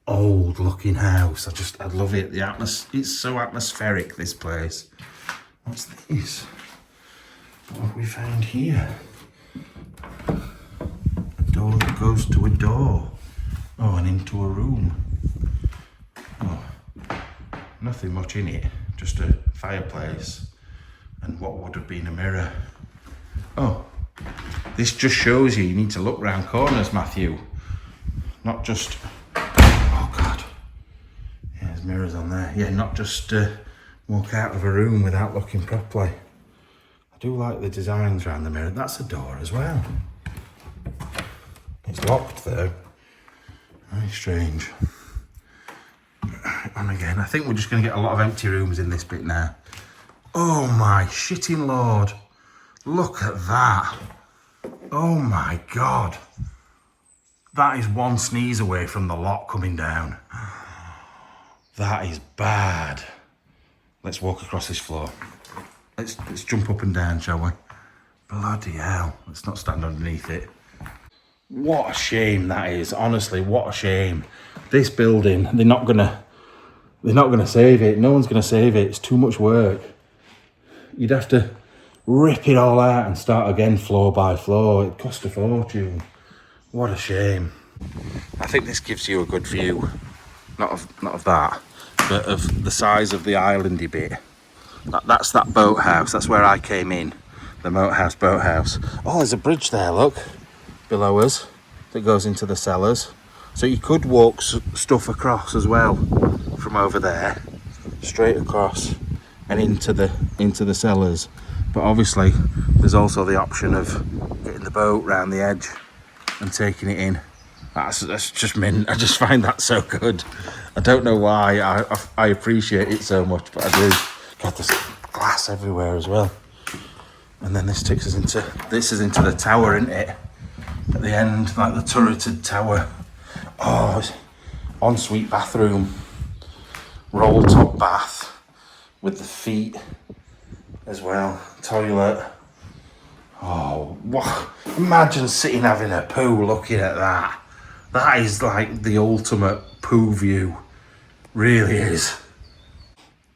old looking house. I love it. It's so atmospheric, this place. What's this? What have we found here? A door that goes to a door. Oh, and into a room. Oh, nothing much in it, just a fireplace and what would have been a mirror. Oh, this just shows you need to look round corners, Matthew. Not just, oh God, yeah, there's mirrors on there. Yeah, not just walk out of a room without looking properly. I do like the designs around the mirror. That's a door as well. It's locked though. Very strange. Right, on again. I think we're just going to get a lot of empty rooms in this bit now. Oh my shitting lord. Look at that. Oh my God. That is one sneeze away from the lot coming down. That is bad. Let's walk across this floor. Let's jump up and down, shall we? Bloody hell. Let's not stand underneath it. What a shame that is. Honestly, what a shame. This building, they're not gonna save it. No one's gonna save it. It's too much work. You'd have to rip it all out and start again floor by floor. It'd cost a fortune. What a shame. I think this gives you a good view, not of that, but of the size of the islandy bit. That's that boathouse. That's where I came in. The moat house, boathouse. Oh, there's a bridge there, look, below us, that goes into the cellars. So you could walk stuff across as well from over there, straight across and into the cellars. But obviously, there's also the option of getting the boat round the edge and taking it in. That's just mint. I just find that so good. I don't know why I appreciate it so much, but I do. God, there's glass everywhere as well. And then this takes us into the tower, isn't it? At the end, like the turreted tower. Oh, ensuite bathroom, roll top bath with the feet as well. Toilet. Oh, what? Imagine sitting having a poo looking at that. That is like the ultimate poo view. Really is.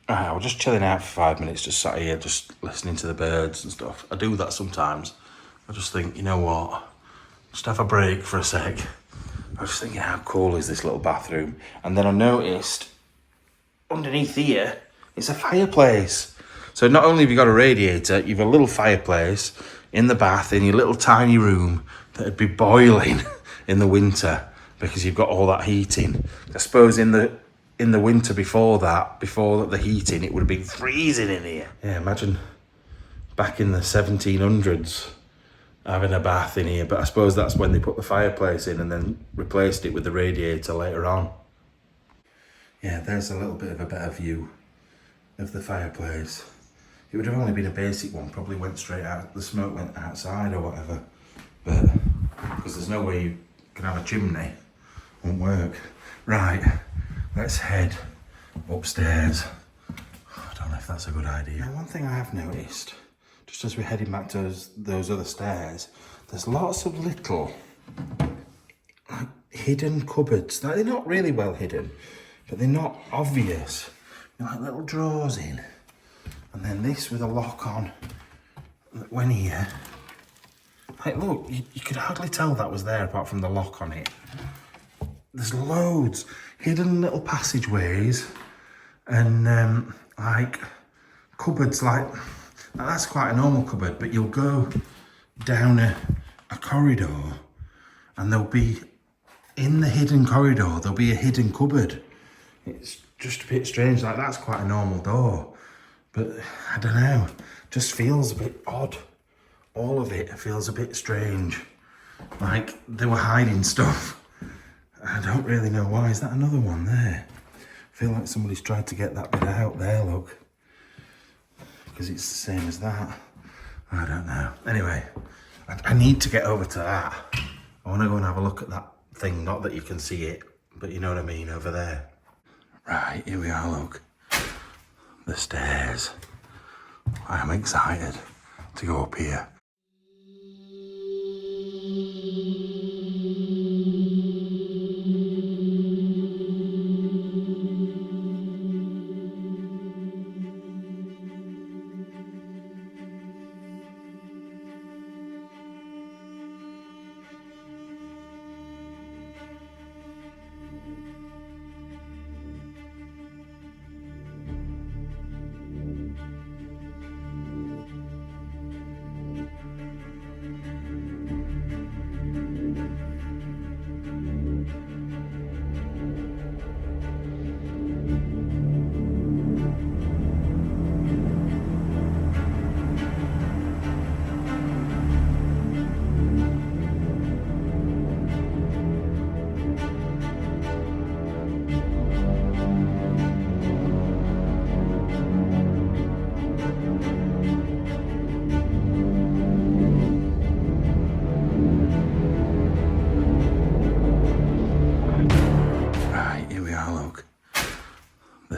I was just chilling out for 5 minutes, just sat here, just listening to the birds and stuff. I do that sometimes. I just think, you know what? Just have a break for a sec. I was just thinking, how cool is this little bathroom? And then I noticed underneath here, it's a fireplace. So not only have you got a radiator, you've a little fireplace in the bath in your little tiny room that'd be boiling in the winter because you've got all that heating. I suppose in the winter before the heating, it would have been freezing in here. Yeah, imagine back in the 1700s having a bath in here, but I suppose that's when they put the fireplace in and then replaced it with the radiator later on. Yeah, there's a little bit of a better view of the fireplace. It would have only been a basic one, probably went straight out, the smoke went outside or whatever, but because there's no way you can have a chimney, won't work. Right, let's head upstairs. I don't know if that's a good idea. Now, one thing I have noticed, just as we're heading back to those other stairs, there's lots of little like hidden cupboards. Now, they're not really well hidden, but they're not obvious. They're like little drawers in. And then this with a lock on that went here. Like, look, you could hardly tell that was there apart from the lock on it. There's loads hidden little passageways and like cupboards. Like that's quite a normal cupboard, but you'll go down a corridor and there'll be, in the hidden corridor, there'll be a hidden cupboard. It's just a bit strange. Like that's quite a normal door, but I don't know, just feels a bit odd. All of it feels a bit strange, like they were hiding stuff. I don't really know why. Is that another one there? I feel like somebody's tried to get that bit out there, look, because it's the same as that. I don't know. Anyway, I need to get over to that. I want to go and have a look at that thing, not that you can see it, but you know what I mean, over there. Right, here we are, look. The stairs. I am excited to go up here.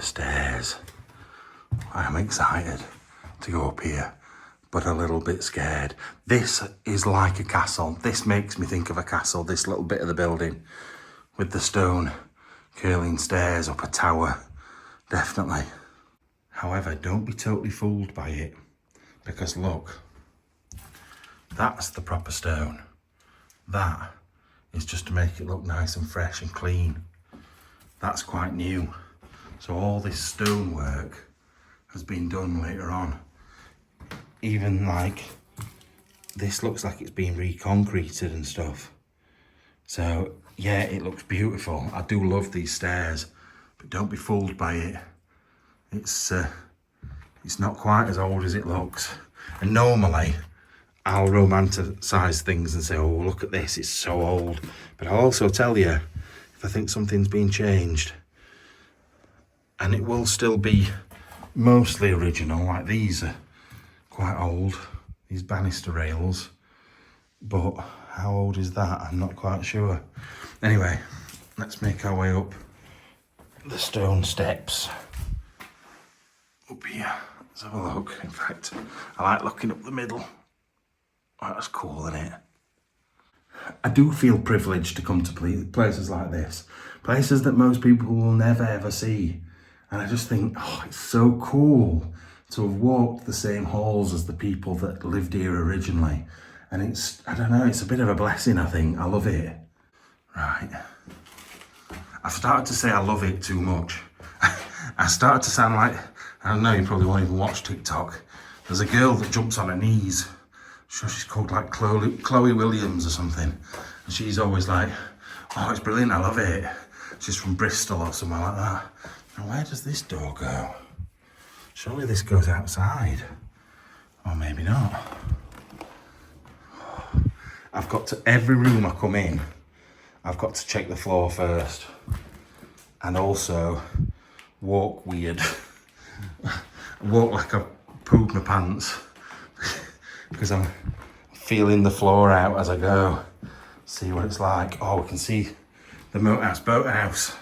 Stairs. I am excited to go up here, but a little bit scared. This is like a castle. This makes me think of a castle, this little bit of the building with the stone curling stairs up a tower, definitely. However, don't be totally fooled by it, because look, that's the proper stone. That is just to make it look nice and fresh and clean. That's quite new. So all this stonework has been done later on. Even like, this looks like it's been reconcreted and stuff. So yeah, it looks beautiful. I do love these stairs, but don't be fooled by it. It's not quite as old as it looks. And normally, I'll romanticize things and say, oh, look at this, it's so old. But I'll also tell you, if I think something's been changed, and it will still be mostly original, like these are quite old, these banister rails, but how old is that? I'm not quite sure. Anyway, let's make our way up the stone steps. Up here, let's have a look. In fact, I like looking up the middle. Oh, that's cool, isn't it? I do feel privileged to come to places like this, places that most people will never ever see. And I just think, oh, it's so cool to have walked the same halls as the people that lived here originally. And it's, I don't know, it's a bit of a blessing, I think. I love it. Right. I've started to say I love it too much. I started to sound like, I don't know, you probably won't even watch TikTok. There's a girl that jumps on her knees. I'm sure she's called like Chloe Williams or something. And she's always like, oh, it's brilliant, I love it. She's from Bristol or somewhere like that. Now, where does this door go? Surely this goes outside. Or maybe not. I've got to, every room I come in, I've got to check the floor first. And also walk weird. Walk like I pooped my pants. Because I'm feeling the floor out as I go. See what it's like. Oh, we can see the moat boathouse.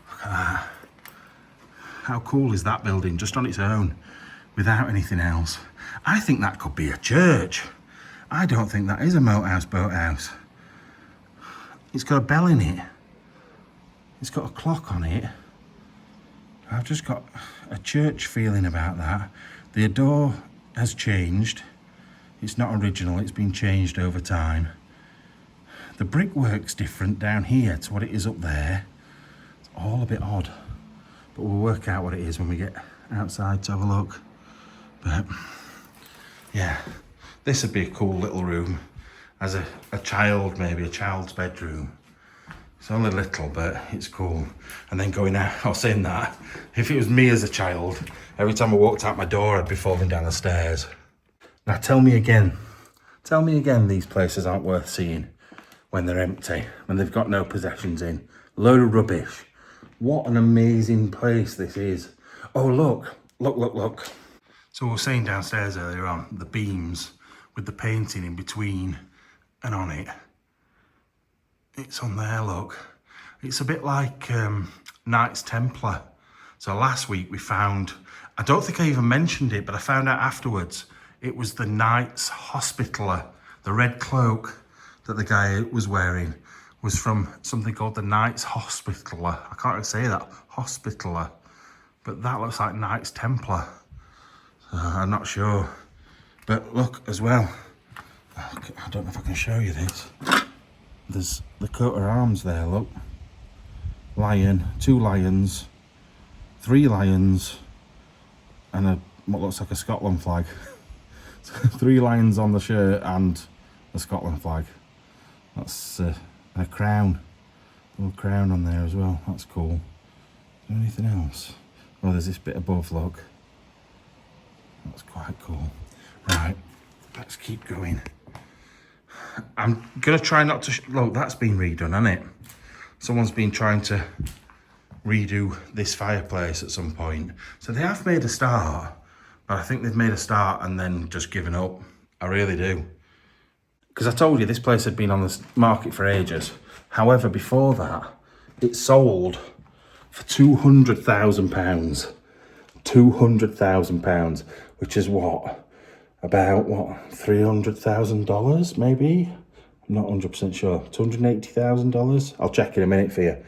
Look at that. How cool is that building, just on its own, without anything else? I think that could be a church. I don't think that is a boathouse. It's got a bell in it. It's got a clock on it. I've just got a church feeling about that. The door has changed. It's not original, it's been changed over time. The brickwork's different down here to what it is up there. It's all a bit odd, but we'll work out what it is when we get outside to have a look. But yeah, this would be a cool little room as a child, maybe a child's bedroom. It's only little, but it's cool. And then going out, I was saying that, if it was me as a child, every time I walked out my door, I'd be falling down the stairs. Now tell me again these places aren't worth seeing when they're empty, when they've got no possessions in. Load of rubbish. What an amazing place this is. Oh, look. So we were saying downstairs earlier on, the beams with the painting in between and on it. It's on there, look. It's a bit like Knights Templar. So last week we found, I don't think I even mentioned it, but I found out afterwards, it was the Knights Hospitaller. The red cloak that the guy was wearing was from something called the Knights Hospitaller. I can't even say that, Hospitaller. But that looks like Knights Templar. So I'm not sure. But look as well, I don't know if I can show you this. There's the coat of arms there, look. Lion, 2 lions, 3 lions, and what looks like a Scotland flag. 3 lions on the shirt and a Scotland flag. That's a crown. A little crown on there as well. That's cool. Is there anything else? Oh, there's this bit above, look. That's quite cool. Right, let's keep going. I'm going to try not to... Look, that's been redone, hasn't it? Someone's been trying to redo this fireplace at some point. So they have made a start, but I think they've made a start and then just given up. I really do. Because I told you this place had been on the market for ages. However, before that, it sold for £200,000. £200,000, which is what? About, $300,000 maybe? I'm not 100% sure. $280,000? I'll check in a minute for you.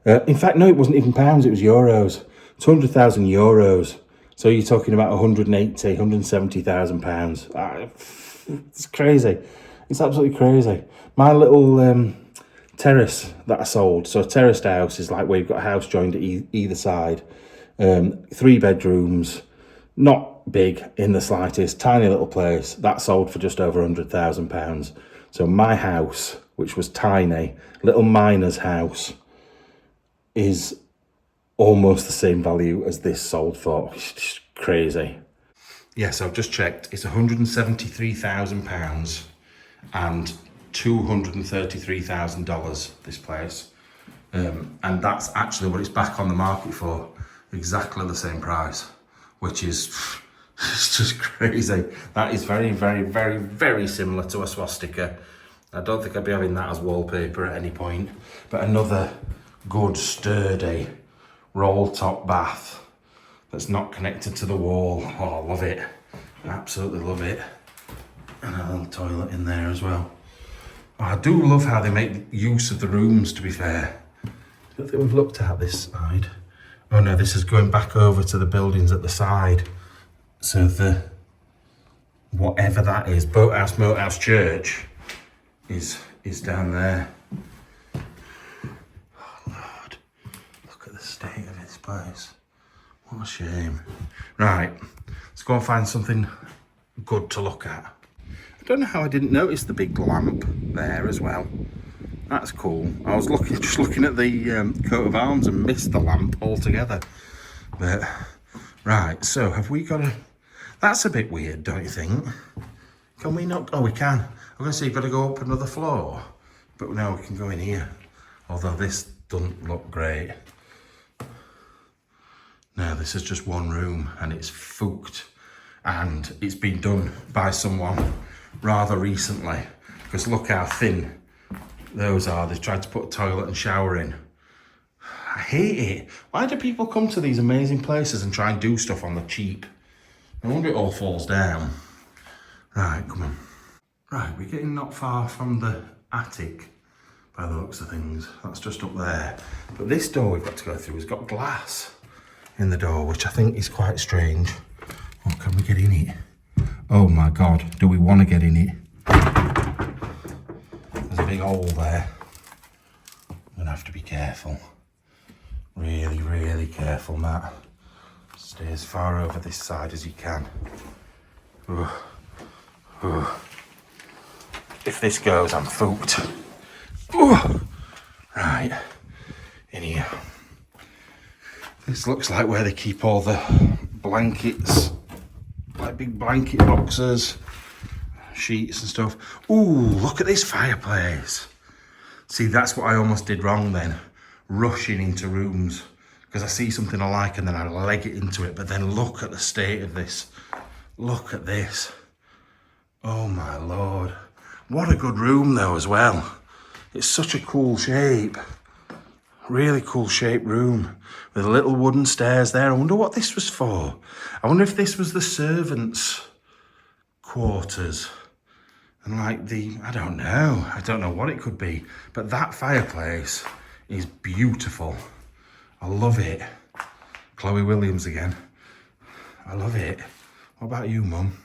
In fact, no, it wasn't even pounds, it was euros. 200,000 euros. So you're talking about 170,000 pounds. It's crazy. It's absolutely crazy. My little terrace that I sold, so a terraced house is like where you've got a house joined at either side. 3 bedrooms, not big in the slightest, tiny little place, that sold for just over £100,000. So my house, which was tiny, little miner's house, is almost the same value as this sold for. It's just crazy. Yes, I've just checked. It's £173,000 and $233,000, this place. And that's actually what it's back on the market for. Exactly the same price, which is it's just crazy. That is very, very, very, very similar to a swastika. I don't think I'd be having that as wallpaper at any point. But another good, sturdy, roll-top bath that's not connected to the wall. Oh, I love it. Absolutely love it. And a little toilet in there as well. Oh, I do love how they make use of the rooms, to be fair. I don't think we've looked at this side. Oh no, this is going back over to the buildings at the side. So the, whatever that is, Boathouse, Moat House Church is down there. Oh Lord, look at the state of this place. What a shame. Right, let's go and find something good to look at. I don't know how I didn't notice the big lamp there as well. That's cool. I was just looking at the coat of arms and missed the lamp altogether. But, right, so have we got a... That's a bit weird, don't you think? Can we not... Oh, we can. I'm going to say you've got to go up another floor. But now we can go in here. Although this doesn't look great. No, this is just one room and it's fooked. And it's been done by someone rather recently. Because look how thin those are. They've tried to put a toilet and shower in. I hate it. Why do people come to these amazing places and try and do stuff on the cheap? No wonder it all falls down. Right, come on. Right, we're getting not far from the attic by the looks of things. That's just up there. But this door we've got to go through has got glass. in the door, which I think is quite strange. Oh, can we get in it? Oh my God, do we want to get in it? There's a big hole there. I'm gonna have to be careful. Really, really careful, Matt. Stay as far over this side as you can. Ooh. Ooh. If this goes, I'm fucked. Ooh. Right, in here. This looks like where they keep all the blankets, like big blanket boxes, sheets and stuff. Ooh, look at this fireplace. See, that's what I almost did wrong then, rushing into rooms, because I see something I like and then I leg it into it, but then look at the state of this. Look at this. Oh my Lord. What a good room though as well. It's such a cool shape. Really cool shaped room with little wooden stairs there. I wonder what this was for. I wonder if this was the servants' quarters. And like I don't know what it could be. But that fireplace is beautiful. I love it. Chloe Williams again. I love it. What about you, Mum?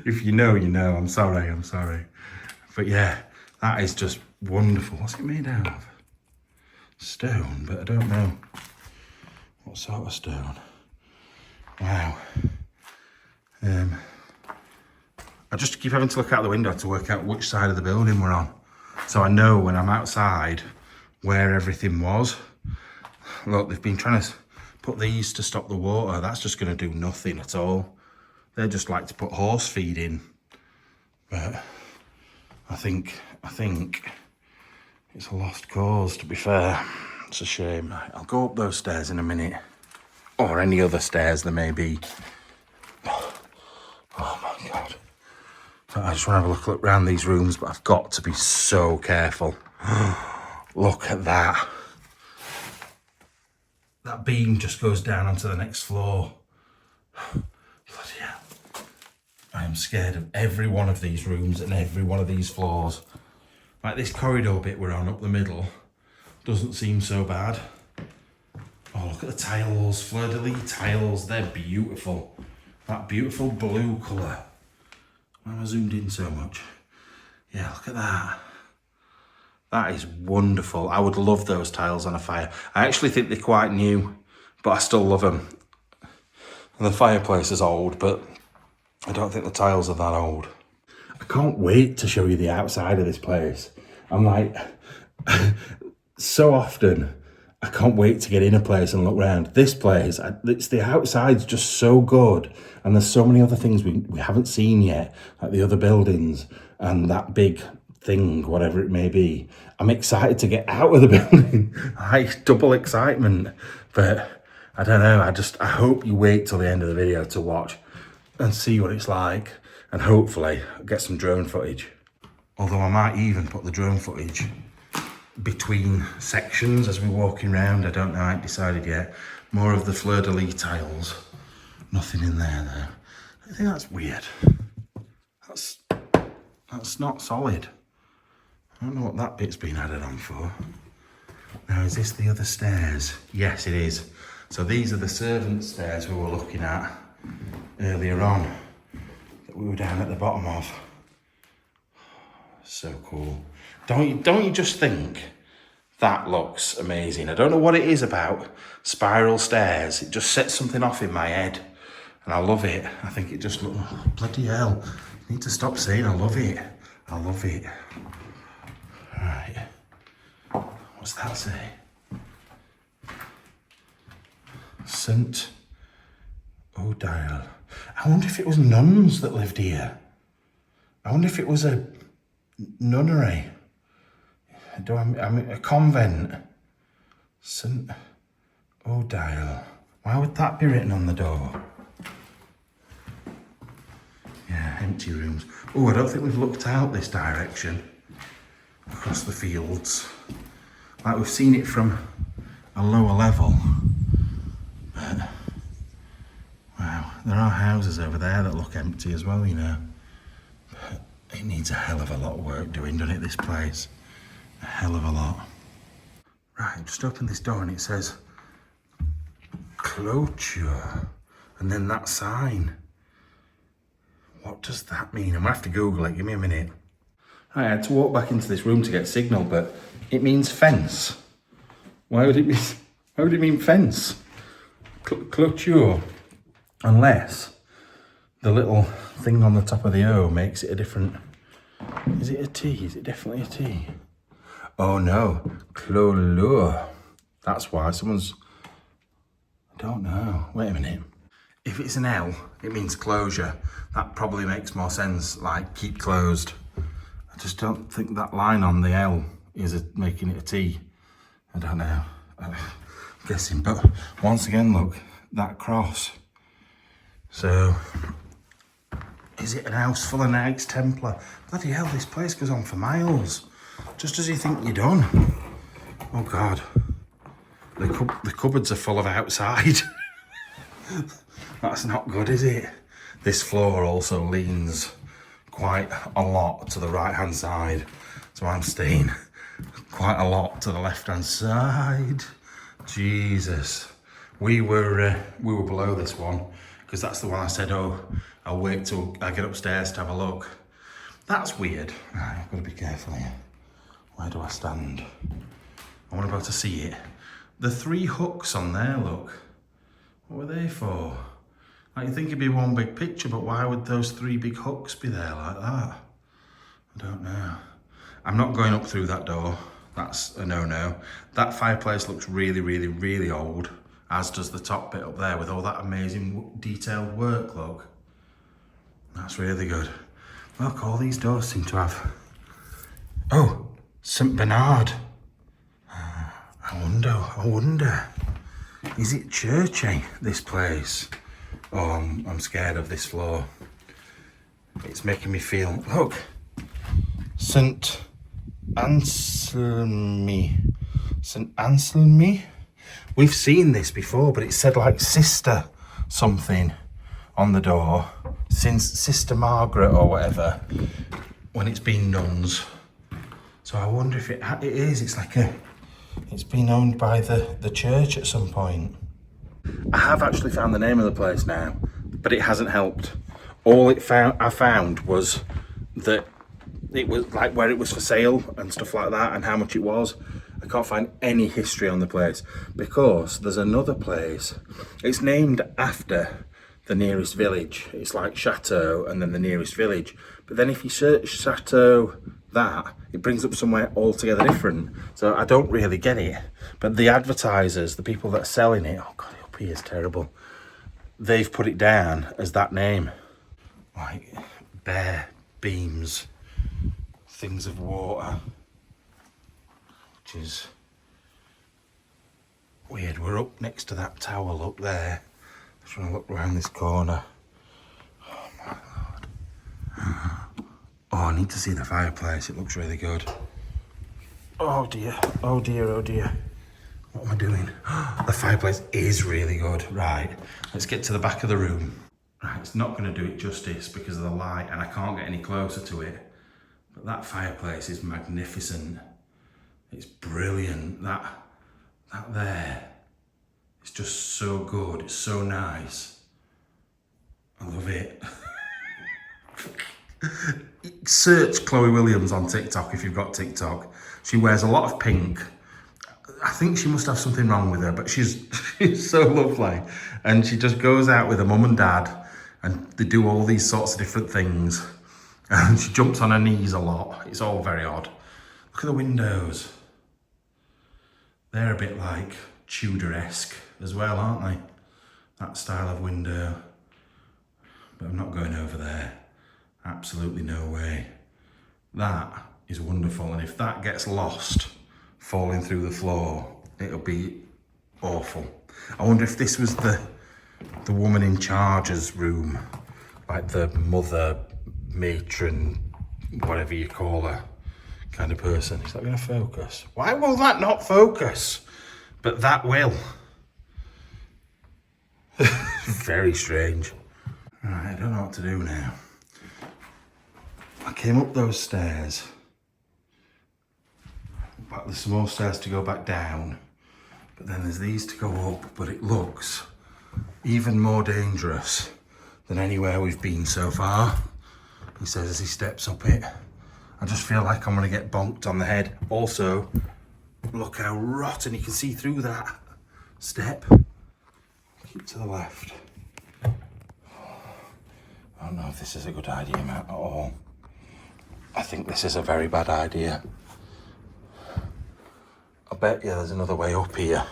If you know, you know. I'm sorry. But yeah, that is just wonderful. What's it made out of? Stone, but I don't know what sort of stone. Wow. I just keep having to look out the window to work out which side of the building we're on, so I know when I'm outside where everything was. Look, they've been trying to put these to stop the water. That's just going to do nothing at all. They just like to put horse feed in, but I think it's a lost cause, to be fair. It's a shame. I'll go up those stairs in a minute, or any other stairs there may be. Oh my God. I just want to have a look around these rooms, but I've got to be so careful. Look at that. That beam just goes down onto the next floor. Bloody hell. I am scared of every one of these rooms and every one of these floors. Like this corridor bit we're on up the middle doesn't seem so bad. Oh, look at the tiles, fleur-de-lis tiles, they're beautiful. That beautiful blue colour. Why am I zoomed in so much? Yeah, look at that. That is wonderful. I would love those tiles on a fire. I actually think they're quite new, but I still love them. And the fireplace is old, but I don't think the tiles are that old. I can't wait to show you the outside of this place. I'm like, so often, I can't wait to get in a place and look around. This place, it's the outside's just so good. And there's so many other things we haven't seen yet, like the other buildings and that big thing, whatever it may be. I'm excited to get out of the building. Like double excitement. But I don't know, I hope you wait till the end of the video to watch and see what it's like. And hopefully get some drone footage. Although I might even put the drone footage between sections as we're walking around. I don't know, I ain't decided yet. More of the fleur-de-lis tiles. Nothing in there though. I think that's weird. That's not solid. I don't know what that bit's been added on for. Now, is this the other stairs? Yes, it is. So these are the servant stairs we were looking at earlier on, that we were down at the bottom of. So cool. Don't you just think that looks amazing? I don't know what it is about spiral stairs. It just sets something off in my head. And I love it. I think it just looks, oh, bloody hell. I need to stop saying I love it. I love it. Right. What's that say? St. Odile. I wonder if it was nuns that lived here. I wonder if it was a nunnery. I mean a convent. St. Odile. Why would that be written on the door? Yeah, empty rooms. Oh, I don't think we've looked out this direction. Across the fields. Like we've seen it from a lower level. But, wow, there are houses over there that look empty as well, you know. But it needs a hell of a lot of work doing, doesn't it, this place? A hell of a lot. Right, just open this door and it says clôture. And then that sign. What does that mean? I'm gonna have to Google it, give me a minute. I had to walk back into this room to get signal, but it means fence. Why would it mean fence? Clôture. Unless the little thing on the top of the O makes it a different... Is it a T? Is it definitely a T? Oh no, clôlure. That's why someone's... I don't know. Wait a minute. If it's an L, it means closure. That probably makes more sense, like keep closed. I just don't think that line on the L is making it a T. I don't know. I'm guessing, but once again, look, that cross. So, is it an house full of Knights Templar? Bloody hell, this place goes on for miles. Just as you think you're done. Oh God. The cupboards are full of outside. That's not good, is it? This floor also leans quite a lot to the right-hand side. So I'm staying quite a lot to the left-hand side. Jesus. We were below this one, because that's the one I said, oh, I'll wait till I get upstairs to have a look. That's weird. Right, I've got to be careful here. Where do I stand? I want to be able to see it. The 3 hooks on there, look. What were they for? Like, you think it'd be one big picture, but why would those 3 big hooks be there like that? I don't know. I'm not going up through that door. That's a no-no. That fireplace looks really, really, really old, as does the top bit up there with all that amazing detailed work, look. That's really good. Look, all these doors seem to have... Oh, St. Bernard. I wonder. Is it churchy, this place? Oh, I'm scared of this floor. It's making me feel... Look, St. Anselmi. St. Anselmi? We've seen this before, but it said like Sister something on the door. Since Sister Margaret or whatever, when it's been nuns. So I wonder if it is. It's like it's been owned by the church at some point. I have actually found the name of the place now, but it hasn't helped. All I found was that it was like where it was for sale and stuff like that, and how much it was. I can't find any history on the place, because there's another place. It's named after the nearest village. It's like château and then the nearest village. But then if you search château that, it brings up somewhere altogether different. So I don't really get it. But the advertisers, the people that are selling it, oh God, up here is terrible. They've put it down as that name. Like bare beams, things of water, which is weird. We're up next to that tower, look there. Just want to look around this corner. Oh my Lord. Oh, I need to see the fireplace. It looks really good. Oh dear, oh dear, oh dear. What am I doing? The fireplace is really good. Right, let's get to the back of the room. Right, it's not going to do it justice because of the light, and I can't get any closer to it. But that fireplace is magnificent. It's brilliant. That there. It's just so good. It's so nice. I love it. Search Chloe Williams on TikTok if you've got TikTok. She wears a lot of pink. I think she must have something wrong with her, but she's so lovely. And she just goes out with her mum and dad, and they do all these sorts of different things. And she jumps on her knees a lot. It's all very odd. Look at the windows. They're a bit like Tudor-esque as well, aren't they? That style of window. But I'm not going over there. Absolutely no way. That is wonderful. And if that gets lost, falling through the floor, it'll be awful. I wonder if this was the woman in charge's room, like the mother, matron, whatever you call her, kind of person. Is that going to focus? Why will that not focus? But that will. Very strange. Right, I don't know what to do now. I came up those stairs, but there's some more stairs to go back down, but then there's these to go up, but it looks even more dangerous than anywhere we've been so far, he says as he steps up it. I just feel like I'm gonna get bonked on the head. Also, look how rotten, you can see through that step. Keep to the left. I don't know if this is a good idea, Matt, at all. I think this is a very bad idea. I bet you there's another way up here.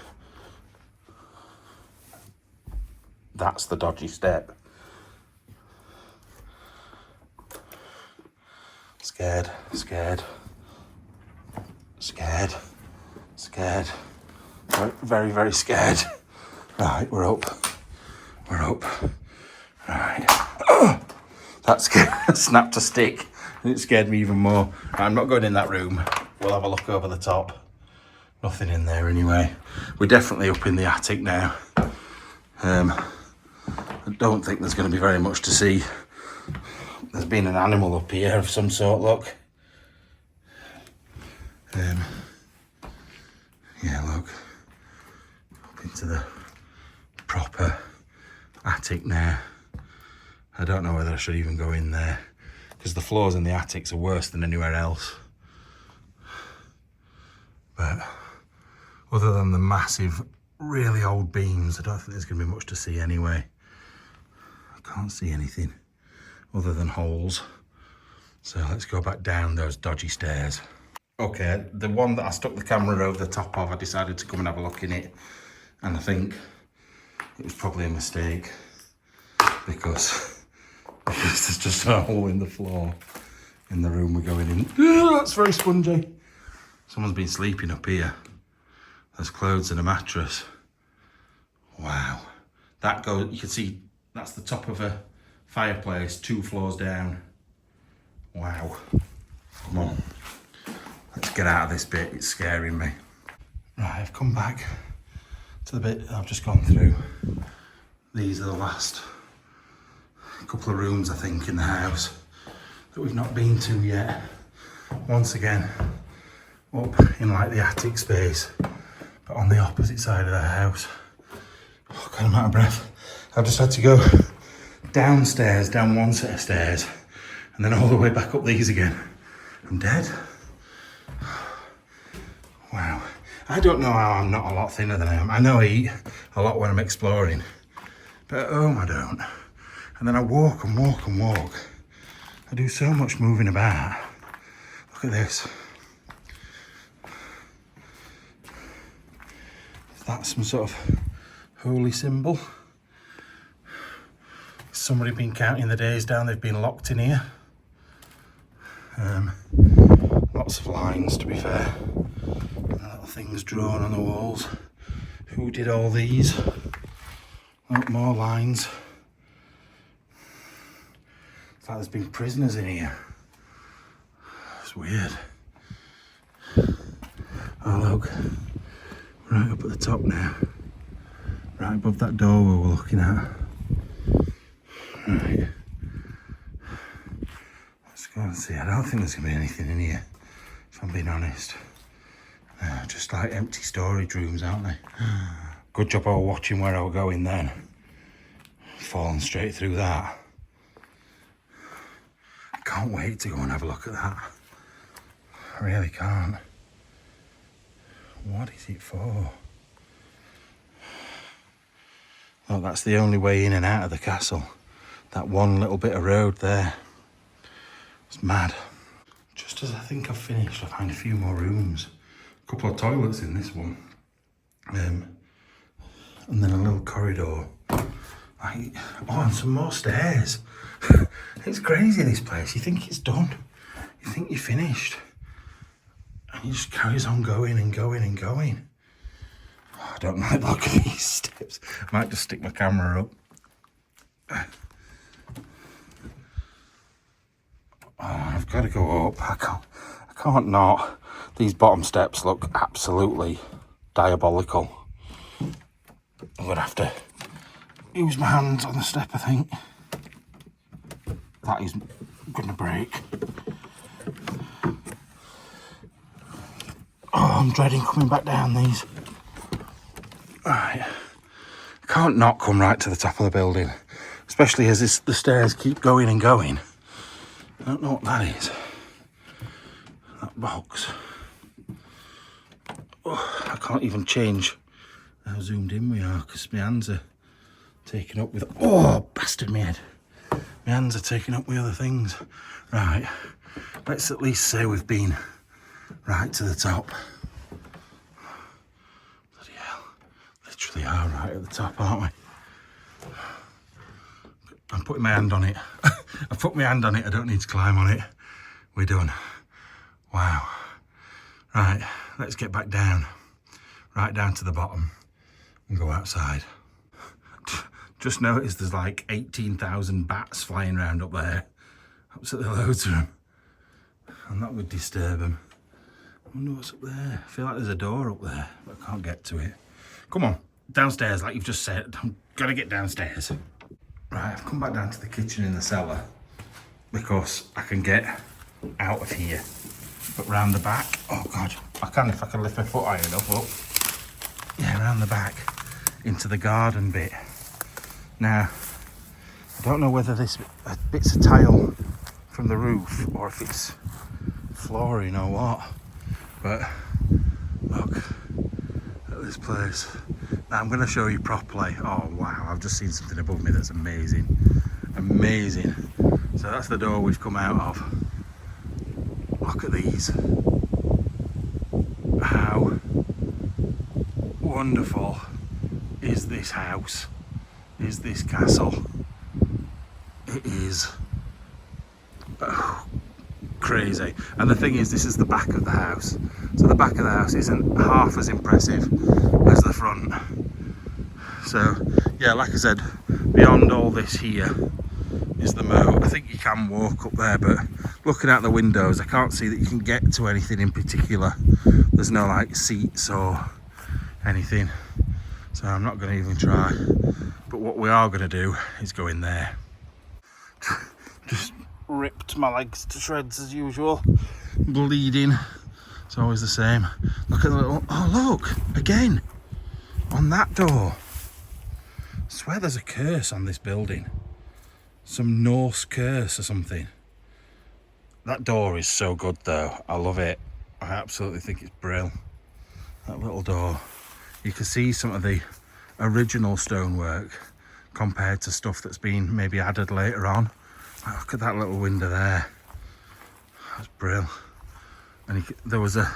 That's the dodgy step. Scared, scared, scared, scared. Very, very scared. Right, we're up. We're up. Right. Oh, that snapped a stick and it scared me even more. I'm not going in that room. We'll have a look over the top. Nothing in there anyway. We're definitely up in the attic now. I don't think there's going to be very much to see. There's been an animal up here of some sort, look. Yeah, look. Up into the proper attic now. I don't know whether I should even go in there because the floors in the attics are worse than anywhere else. But other than the massive, really old beams, I don't think there's going to be much to see anyway. I can't see anything other than holes. So let's go back down those dodgy stairs. Okay, the one that I stuck the camera over the top of, I decided to come and have a look in it. And I think it was probably a mistake because there's just a hole in the floor in the room we're going in. That's very spongy. Someone's been sleeping up here. There's clothes and a mattress. Wow. That goes, you can see that's the top of a fireplace 2 floors down. Wow. Come on. Let's get out of this bit, it's scaring me. Right, I've come back to the bit I've just gone through. These are the last couple of rooms, I think, in the house that we've not been to yet. Once again, up in like the attic space, but on the opposite side of the house. Oh God, I'm out of breath. I've just had to go downstairs, down one set of stairs, and then all the way back up these again. I'm dead. Wow. I don't know how I'm not a lot thinner than I am. I know I eat a lot when I'm exploring, but at home I don't. And then I walk and walk and walk. I do so much moving about. Look at this. Is that some sort of holy symbol? Somebody been counting the days down they've been locked in here. Lots of lines, to be fair. Little things drawn on the walls. Who did all these? Oh, more lines. It's like there's been prisoners in here. It's weird. Oh look, right up at the top now. Right above that door we were looking at. Right. Let's go and see. I don't think there's going to be anything in here, if I'm being honest. Just like empty storage rooms, aren't they? Good job I was watching where I was going then. Falling straight through that. I can't wait to go and have a look at that. I really can't. What is it for? Oh, that's the only way in and out of the castle. That one little bit of road there. It's mad. Just as I think I've finished, I find a few more rooms. A couple of toilets in this one. And then a little corridor. Like, oh, and some more stairs. It's crazy, this place. You think it's done. You think you're finished. And it just carries on going and going and going. Oh, I don't like the look of these steps. I might just stick my camera up. Oh, I've got to go up. I can't not. These bottom steps look absolutely diabolical. I'm gonna have to use my hands on the step, I think. That is gonna break. Oh, I'm dreading coming back down these. Right. can't not come right to the top of the building, especially as the stairs keep going and going. I don't know what that is. That box. Oh, I can't even change how zoomed in we are because my hands are taken up with... Oh, bastard me head. My hands are taken up with other things. Right, let's at least say we've been right to the top. Bloody hell. Literally are right at the top, aren't we? I'm putting my hand on it. I've put my hand on it, I don't need to climb on it. We're done. Wow. Right, let's get back down. Right down to the bottom and go outside. Just noticed there's like 18,000 bats flying around up there. Absolutely loads of them. And that would disturb them. I wonder what's up there. I feel like there's a door up there, but I can't get to it. Come on, downstairs, like you've just said. I'm gonna get downstairs. Right, I've come back down to the kitchen in the cellar because I can get out of here. But round the back, oh God, I can if I can lift my foot high enough up. Yeah, round the back into the garden bit. Now, I don't know whether this bit's of tile from the roof or if it's flooring or what, but look at this place. Now I'm going to show you properly. Oh wow, I've just seen something above me that's amazing. Amazing. So that's the door we've come out of. Look at these. How wonderful is this house? Is this castle? It is crazy. And the thing is, this is the back of the house. So the back of the house isn't half as impressive as the front. So yeah, like I said, beyond all this here is the moat. I think you can walk up there, but looking out the windows, I can't see that you can get to anything in particular. There's no like seats or anything. So I'm not going to even try. But what we are going to do is go in there. Just ripped my legs to shreds as usual. Bleeding. It's always the same. Look at the little... Oh, look! Again! On that door. I swear there's a curse on this building. Some Norse curse or something. That door is so good though. I love it. I absolutely think it's brilliant. That little door. You can see some of the original stonework compared to stuff that's been maybe added later on. Look at that little window there. That's brilliant. And there was a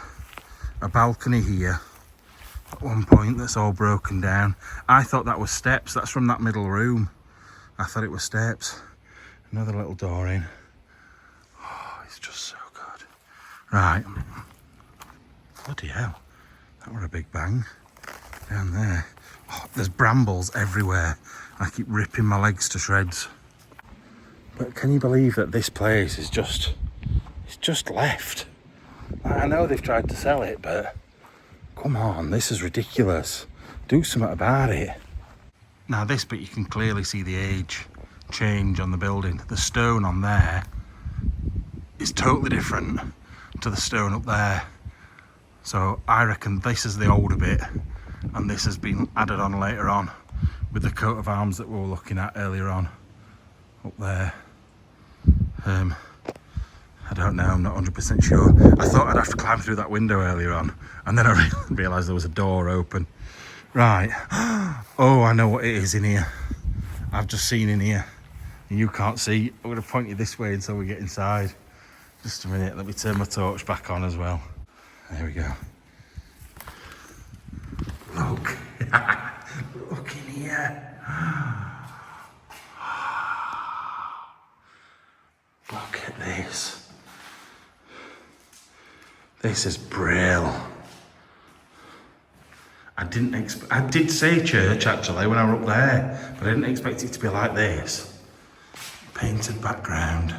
balcony here at one point that's all broken down. I thought that was steps. That's from that middle room. I thought it was steps. Another little door in. Oh, it's just so good. Right. Bloody hell. That were a big bang. Down there. Oh, there's brambles everywhere. I keep ripping my legs to shreds. But can you believe that this place is just... It's just left. I know they've tried to sell it, but... Come on, this is ridiculous. Do something about it. Now this bit you can clearly see the age change on the building. The stone on there is totally different to the stone up there. So I reckon this is the older bit and this has been added on later on with the coat of arms that we were looking at earlier on up there. I don't know, I'm not 100% sure. I thought I'd have to climb through that window earlier on and then I realised there was a door open. Right. Oh, I know what it is in here. I've just seen in here. And you can't see. I'm going to point you this way until we get inside. Just a minute. Let me turn my torch back on as well. There we go. Look. Look in here. Look at this. This is brilliant. I did say church actually when I were up there, but I didn't expect it to be like this. Painted background.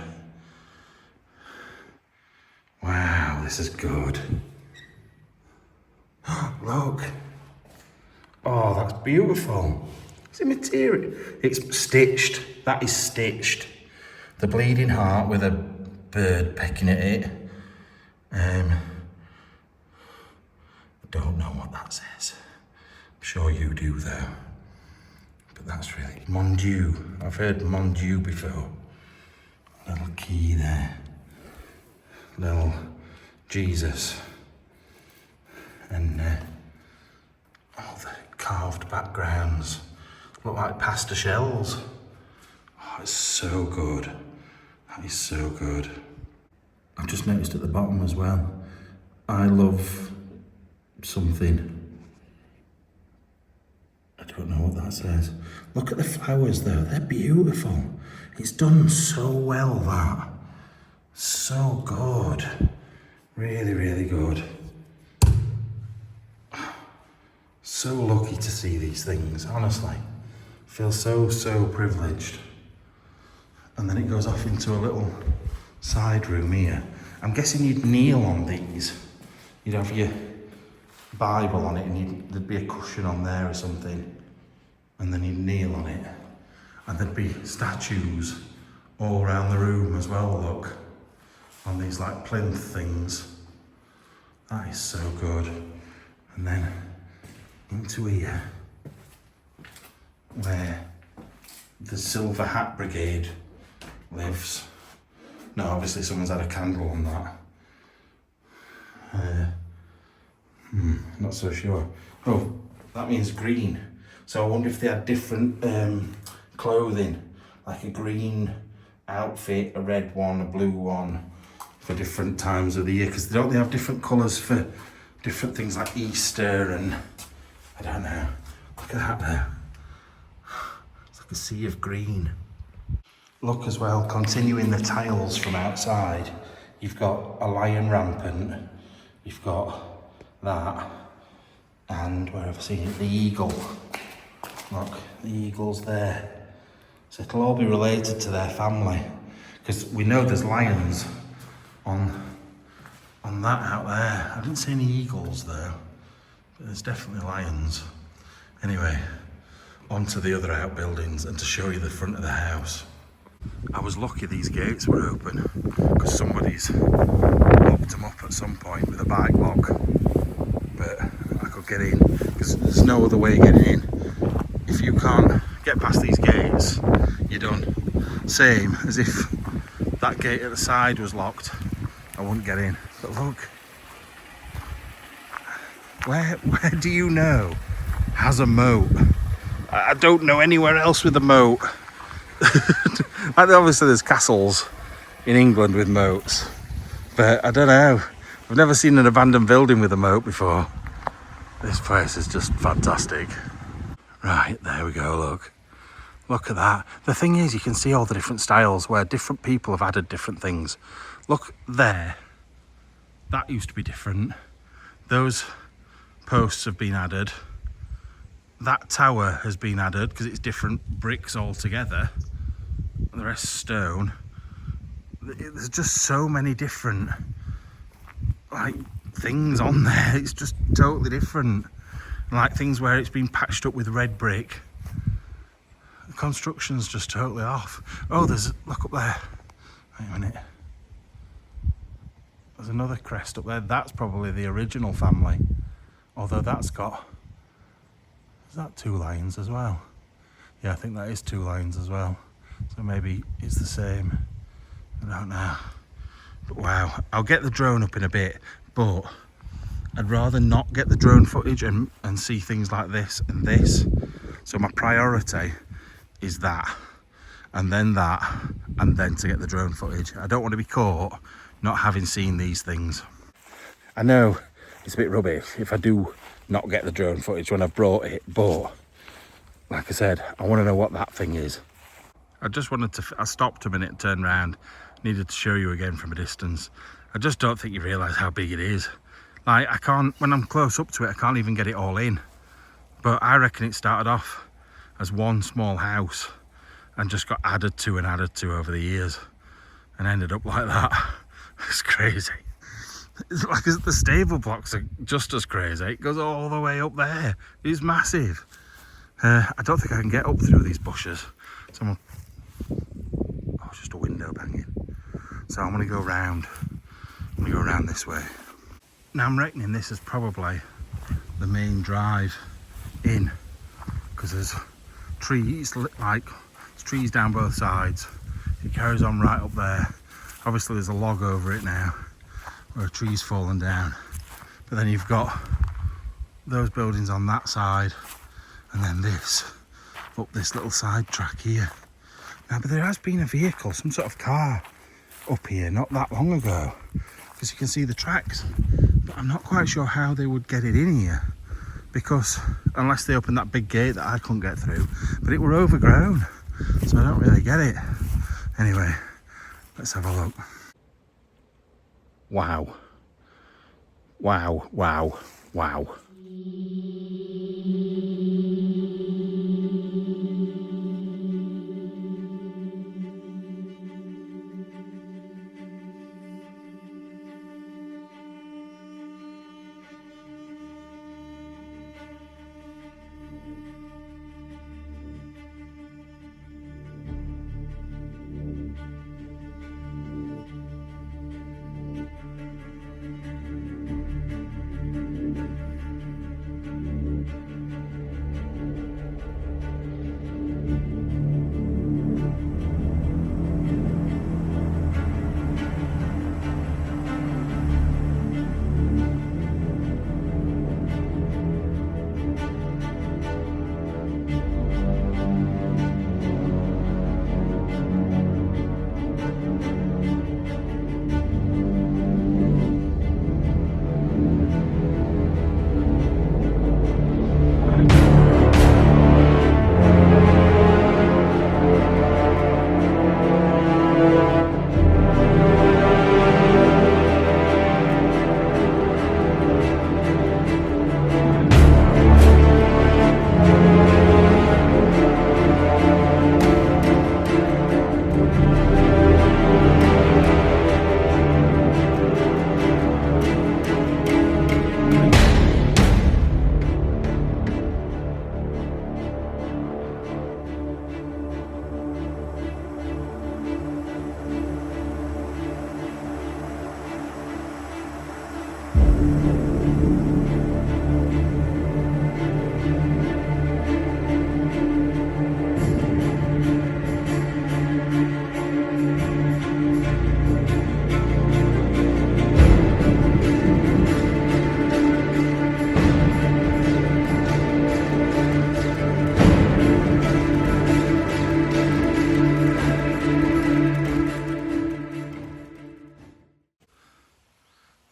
Wow, this is good. Look. Oh, that's beautiful. Is it material? It's stitched. That is stitched. The bleeding heart with a bird pecking at it. I don't know what that says. I'm sure you do though. That's really Mon Dieu. I've heard Mon Dieu before. Little key there. Little Jesus. And all the carved backgrounds look like pasta shells. Oh, it's so good. That is so good. I've just noticed at the bottom as well, I love something. I don't know what that says. Look at the flowers though, they're beautiful. It's done so well, that. So good. Really, really good. So lucky to see these things, honestly. Feel so privileged. And then it goes off into a little side room here. I'm guessing you'd kneel on these. You'd have your Bible on it and there'd be a cushion on there or something. And then you'd kneel on it. And there'd be statues all around the room as well, look. On these like plinth things. That is so good. And then into here, where the Silver Hat Brigade lives. No, obviously someone's had a candle on that. Not so sure. Oh, that means green. So I wonder if they had different clothing, like a green outfit, a red one, a blue one, for different times of the year, because they have different colours for different things like Easter and I don't know. Look at that there. It's like a sea of green. Look as well, continuing the tiles from outside, you've got a lion rampant, you've got that, and where have I seen it? The eagle. Look, the eagle's there. So it'll all be related to their family, because we know there's lions on that out there. I didn't see any eagles though, but there's definitely lions. Anyway, on to the other outbuildings and to show you the front of the house. I was lucky these gates were open, because somebody's locked them up at some point with a bike lock. But I could get in, because there's no other way getting in. If you can't get past these gates, you're done. Same as if that gate at the side was locked, I wouldn't get in. But look, where do you know has a moat? I don't know anywhere else with a moat. Like obviously there's castles in England with moats, but I don't know. I've never seen an abandoned building with a moat before. This place is just fantastic. Right, there we go, look. Look at that. The thing is, you can see all the different styles where different people have added different things. Look there. That used to be different. Those posts have been added. That tower has been added because it's different bricks altogether. And the rest stone. There's just so many different like things on there. It's just totally different. Like things where it's been patched up with red brick. The construction's just totally off. Oh, look up there. Wait a minute. There's another crest up there. That's probably the original family. Although that's got, is that 2 lions as well? Yeah, I think that is 2 lions as well. So maybe it's the same. I don't know. But wow, I'll get the drone up in a bit, but I'd rather not get the drone footage and see things like this and this. So my priority is that, and then to get the drone footage. I don't want to be caught not having seen these things. I know it's a bit rubbish if I do not get the drone footage when I've brought it, but like I said, I want to know what that thing is. I just wanted to, I stopped a minute, turned around, needed to show you again from a distance. I just don't think you realise how big it is. Like I can't, when I'm close up to it, I can't even get it all in. But I reckon it started off as one small house and just got added to over the years and ended up like that. It's crazy. It's like the stable blocks are just as crazy. It goes all the way up there. It's massive. I don't think I can get up through these bushes. So oh, it's just a window banging. So I'm gonna go round. I'm gonna go around this way. Now I'm reckoning this is probably the main drive in, because there's trees, like there's trees down both sides. It carries on right up there. Obviously there's a log over it now where a tree's fallen down. But then you've got those buildings on that side and then this, up this little side track here. Now, but there has been a vehicle, some sort of car up here not that long ago, because you can see the tracks. But I'm not quite sure how they would get it in here, because unless they opened that big gate that I couldn't get through, but it were overgrown, so I don't really get it. Anyway, let's have a look. Wow. Wow, wow, wow.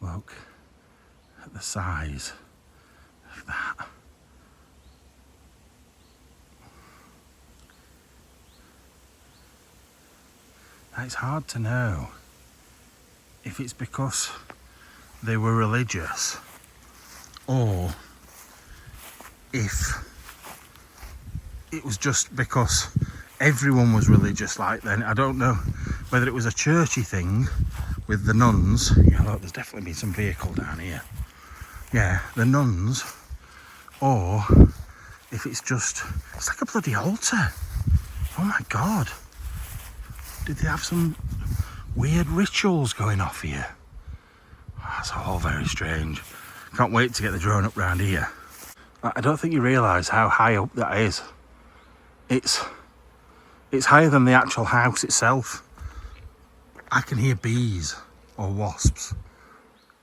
Look at the size of that. Now, it's hard to know if it's because they were religious or if it was just because everyone was religious like then. I don't know whether it was a churchy thing with the nuns. Yeah, look, there's definitely been some vehicle down here. Yeah, the nuns, or if it's just, it's like a bloody altar. Oh my God. Did they have some weird rituals going off here? That's all very strange. Can't wait to get the drone up round here. I don't think you realise how high up that is. It's higher than the actual house itself. I can hear bees or wasps.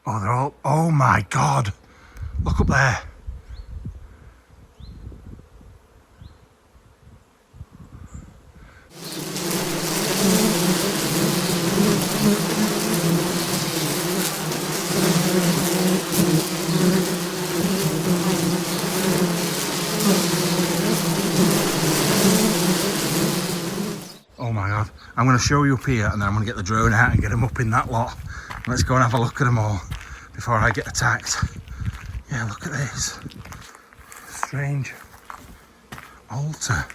Oh, they're all, oh my God. Look up there. Oh my God, I'm going to show you up here and then I'm going to get the drone out and get them up in that lot. Let's go and have a look at them all before I get attacked. Yeah, look at this. Strange altar.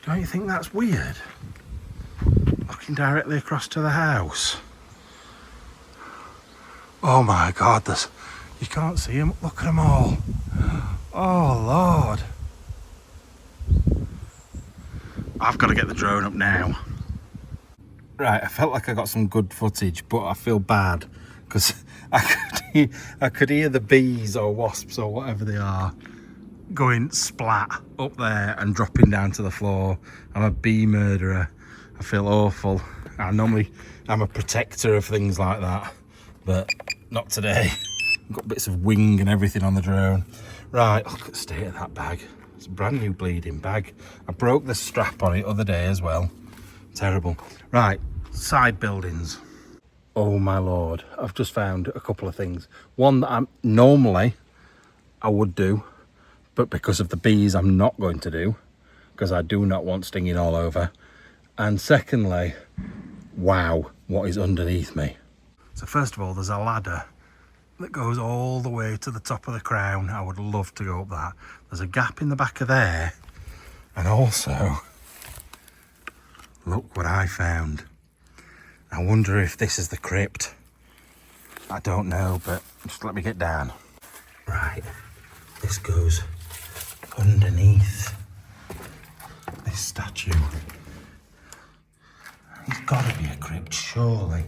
Don't you think that's weird? Looking directly across to the house. Oh my God, you can't see them. Look at them all. Oh Lord. I've got to get the drone up now. Right, I felt like I got some good footage, but I feel bad because I could hear the bees or wasps or whatever they are going splat up there and dropping down to the floor. I'm a bee murderer. I feel awful. I'm a protector of things like that, but not today. I've got bits of wing and everything on the drone. Right, look at the state of that bag. It's a brand new bleeding bag. I broke the strap on it the other day as well. Terrible. Right, side buildings. Oh my lord, I've just found a couple of things. One that I would do, but because of the bees I'm not going to do, because I do not want stinging all over. And secondly, wow, what is underneath me. So first of all, there's a ladder that goes all the way to the top of the crown. I would love to go up that. There's a gap in the back of there. And also, look what I found. I wonder if this is the crypt. I don't know, but just let me get down. Right, this goes underneath this statue. It's got to be a crypt, surely.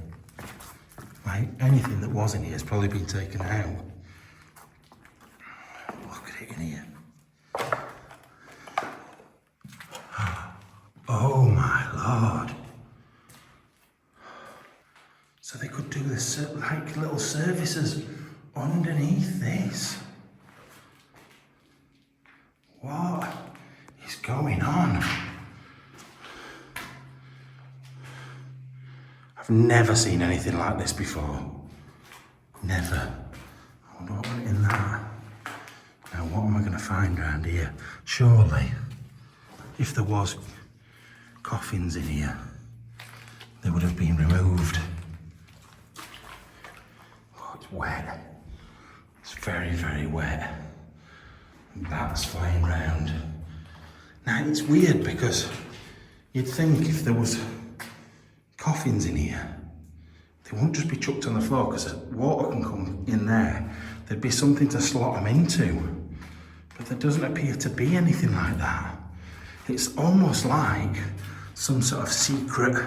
Like, anything that was in here has probably been taken out. Look at it in here. Oh my lord. So they could do this, like, little services underneath this. What is going on? I've never seen anything like this before. Never. I wonder what went in that. Now what am I going to find around here? Surely, if there was coffins in here, they would have been removed. Oh, it's wet. It's very, very wet. And bats flying round. Now it's weird because you'd think if there was coffins in here, they won't just be chucked on the floor because water can come in there. There'd be something to slot them into. But there doesn't appear to be anything like that. It's almost like some sort of secret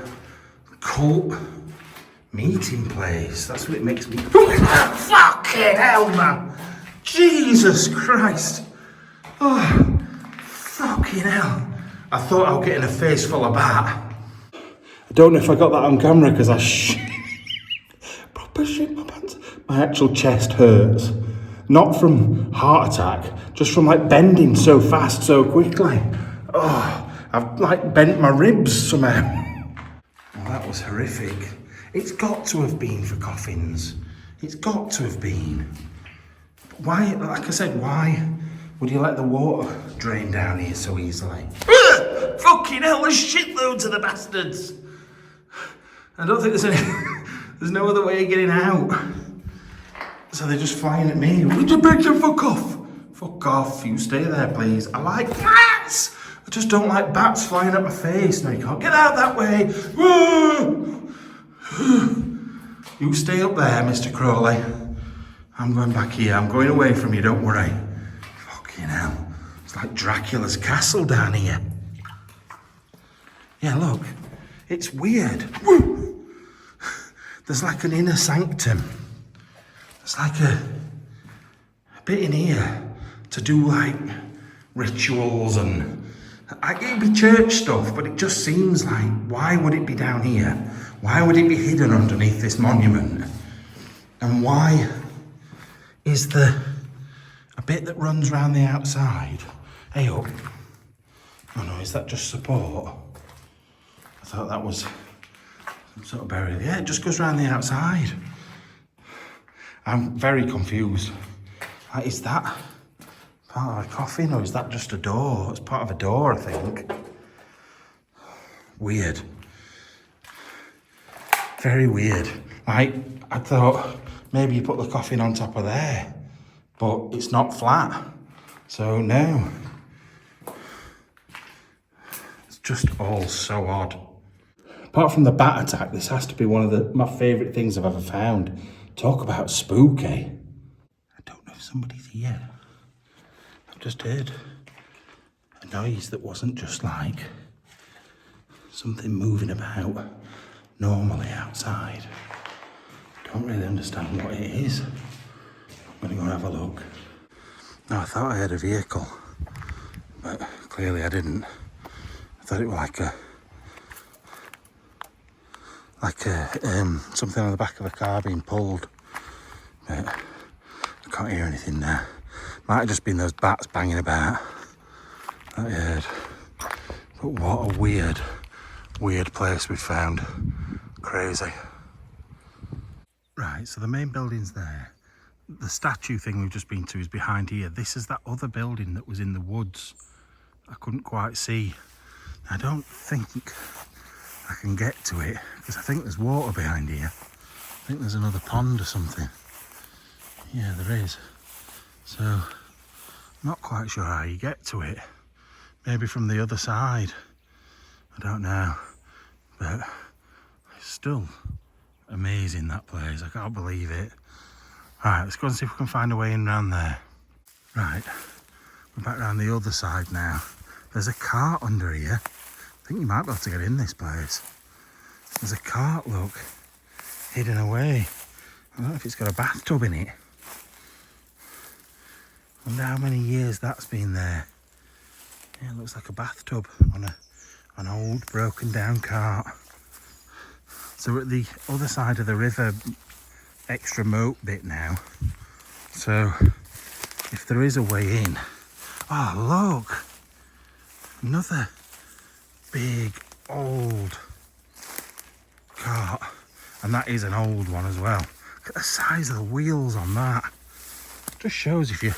cult meeting place. That's what it makes me. Fucking hell, man! Jesus Christ! Oh, fucking hell! I thought I was getting a face full of bat. I don't know if I got that on camera because I proper shit my pants. My actual chest hurts. Not from heart attack, just from like bending so fast, so quickly. Oh, I've like bent my ribs somehow. Oh, that was horrific. It's got to have been for coffins. It's got to have been. Why, like I said, why would you let the water drain down here so easily? Fucking hell, there's shitloads of the bastards. I don't think there's no other way of getting out. So they're just flying at me. Would you beg you fuck off? Fuck off, you stay there please. I like bats! I just don't like bats flying at my face. No, you can't get out that way. You stay up there, Mr. Crowley. I'm going back here. I'm going away from you, don't worry. Fucking hell. It's like Dracula's castle down here. Yeah, look. It's weird. There's like an inner sanctum. There's like a bit in here to do like rituals and it'd be church stuff, but it just seems like, why would it be down here? Why would it be hidden underneath this monument? And why is there a bit that runs around the outside? Hey up. Oh no, is that just support? I thought that was some sort of burial. Yeah, it just goes around the outside. I'm very confused. Is that part of a coffin or is that just a door? It's part of a door, I think. Weird. Very weird. I thought maybe you put the coffin on top of there, but it's not flat. So no. It's just all so odd. Apart from the bat attack, this has to be one of my favourite things I've ever found. Talk about spooky. I don't know if somebody's here. I've just heard a noise that wasn't just like something moving about normally outside. Don't really understand what it is. I'm gonna go and have a look. No, I thought I heard a vehicle. clearly I didn't. I thought it was something on the back of a car being pulled. But I can't hear anything now. Might have just been those bats banging about that I heard. But what a weird place we found. Crazy. Right, so the main building's there. The statue thing we've just been to is behind here. This is that other building that was in the woods. I couldn't quite see. I don't think I can get to it because I think there's water behind here. I think there's another pond or something. Yeah, there is. So, not quite sure how you get to it. Maybe from the other side. I don't know. But it's still amazing, that place. I can't believe it. Right, let's go and see if we can find a way in round there. Right, we're back round the other side now. There's a cart under here. I think you might be able to get in this place. There's a cart, look, hidden away. I don't know if it's got a bathtub in it. I wonder how many years that's been there. Yeah, it looks like a bathtub on an old broken down cart. So we're at the other side of the river, extra moat bit now. So if there is a way in, oh look, another big old cart, and that is an old one as well. Look at the size of the wheels on that. Just shows if you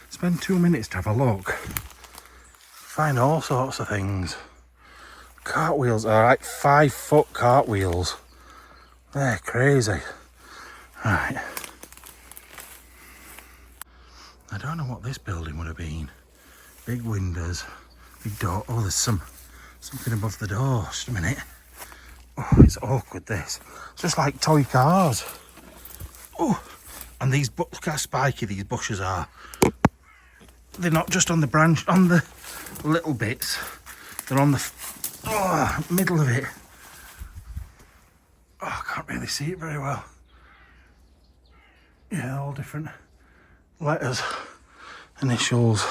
spend 2 minutes to have a look, find all sorts of things. Cartwheels are like 5 foot cartwheels. They're crazy. Right. I don't know what this building would have been. Big windows, big door. Oh, there's something above the door. Just a minute. Oh, it's awkward, this. It's just like toy cars. Oh, and these, look how spiky these bushes are. They're not just on the branch, on the little bits. They're on the middle of it. Oh, I can't really see it very well. Yeah, all different letters, initials.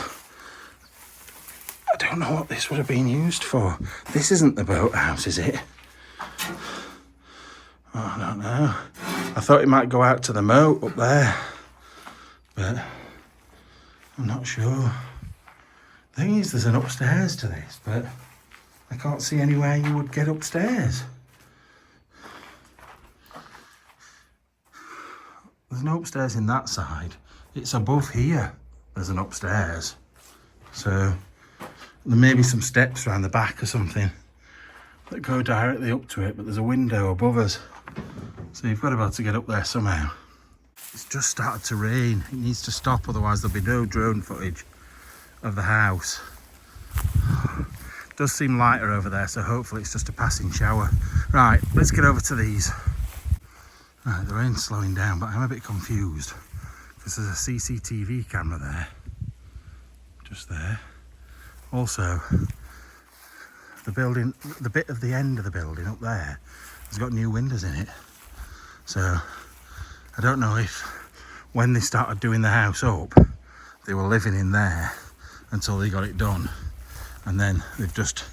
I don't know what this would have been used for. This isn't the boathouse, is it? Oh, I don't know. I thought it might go out to the moat up there, but I'm not sure. The thing is, there's an upstairs to this, but I can't see anywhere you would get upstairs. There's no upstairs in that side. It's above here. There's an upstairs. So there may be some steps around the back or something that go directly up to it, but there's a window above us. So you've got to be able to get up there somehow. It's just started to rain. It needs to stop, otherwise there'll be no drone footage of the house. It does seem lighter over there, so hopefully it's just a passing shower. Right, let's get over to these. Right, the rain's slowing down, but I'm a bit confused because there's a CCTV camera there, just there. Also, the building, the bit of the end of the building up there has got new windows in it. So I don't know if when they started doing the house up, they were living in there until they got it done, and then they've just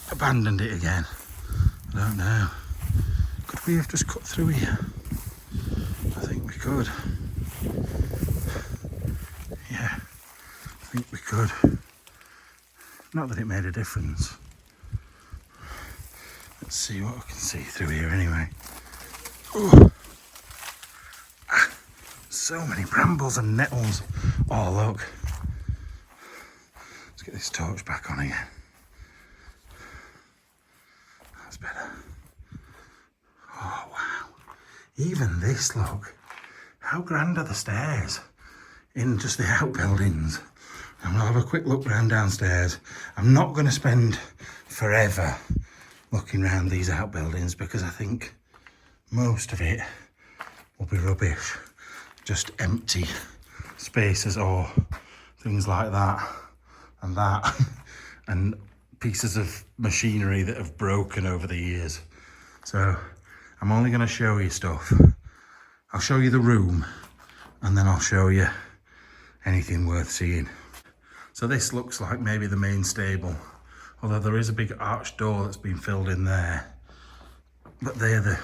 abandoned it again. I don't know. Could we have just cut through here? I think we could. Yeah, I think we could. Not that it made a difference. Let's see what we can see through here anyway. Ooh. Ah, so many brambles and nettles. Oh look. Let's get this torch back on again. That's better. Oh wow. Even this, look. How grand are the stairs in just the outbuildings? I'm going to have a quick look round downstairs. I'm not going to spend forever looking around these outbuildings because I think most of it will be rubbish. Just empty spaces or things like that and pieces of machinery that have broken over the years. So I'm only going to show you stuff. I'll show you the room and then I'll show you anything worth seeing. So this looks like maybe the main stable, although there is a big arched door that's been filled in there. But they're the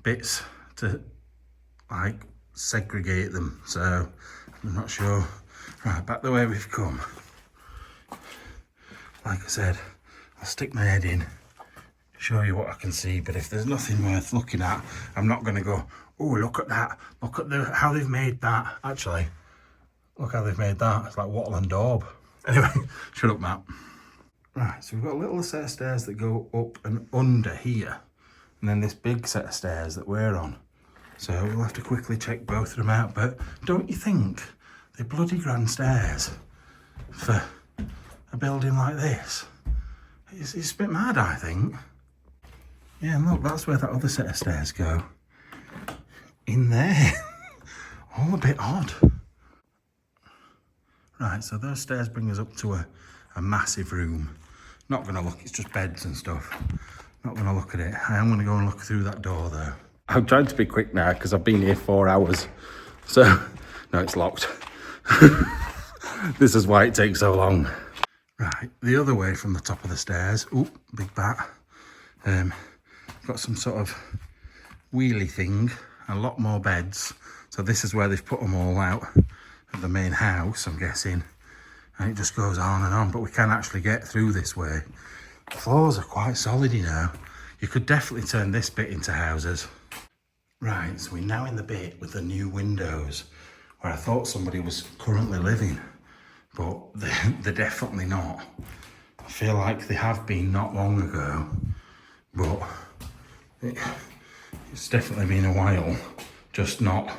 bits to like segregate them, so I'm not sure. Right, back the way we've come. Like I said, I'll stick my head in, show you what I can see, but if there's nothing worth looking at, I'm not going to go, oh, look at that, look at how they've made that. Actually, look how they've made that. It's like wattle and daub. Anyway, shut up, Matt. Right, so we've got a little set of stairs that go up and under here, and then this big set of stairs that we're on. So we'll have to quickly check both of them out, but don't you think they're bloody grand stairs for a building like this? It's a bit mad, I think. Yeah, and look, that's where that other set of stairs go. In there. All a bit odd. Right, so those stairs bring us up to a massive room. Not going to look, it's just beds and stuff. Not going to look at it. I am going to go and look through that door, though. I'm trying to be quick now, because I've been here 4 hours. So, no, it's locked. This is why it takes so long. Right, the other way from the top of the stairs. Ooh, big bat. Got some sort of wheelie thing, a lot more beds. So this is where they've put them all out at the main house, I'm guessing. And it just goes on and on, but we can actually get through this way. The floors are quite solid, you know. You could definitely turn this bit into houses. Right, so we're now in the bit with the new windows, where I thought somebody was currently living, but they're definitely not. I feel like they have been not long ago, but it's definitely been a while, just not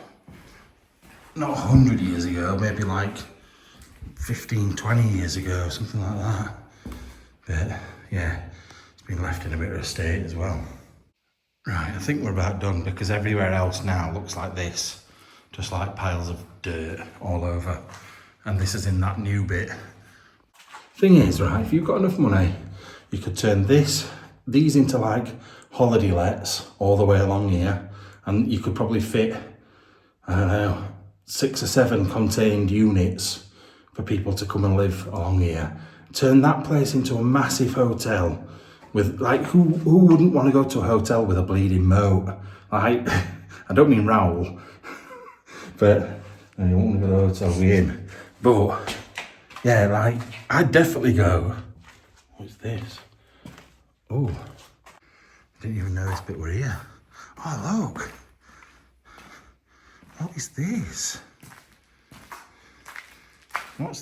100 years ago, maybe like 15, 20 years ago, something like that. But yeah, it's been left in a bit of a state as well. Right, I think we're about done, because everywhere else now looks like this, just like piles of dirt all over. And this is in that new bit. Thing is, right, if you've got enough money, you could turn these into like holiday lets all the way along here, and you could probably fit, I don't know, 6 or 7 contained units for people to come and live along here. Turn that place into a massive hotel with, like, who wouldn't want to go to a hotel with a bleeding moat? Like, I don't mean Raoul, but you won't want to go to a hotel with him. But yeah, like, I'd definitely go. What's this? Oh, didn't even know this bit were here. Oh, look. What is this?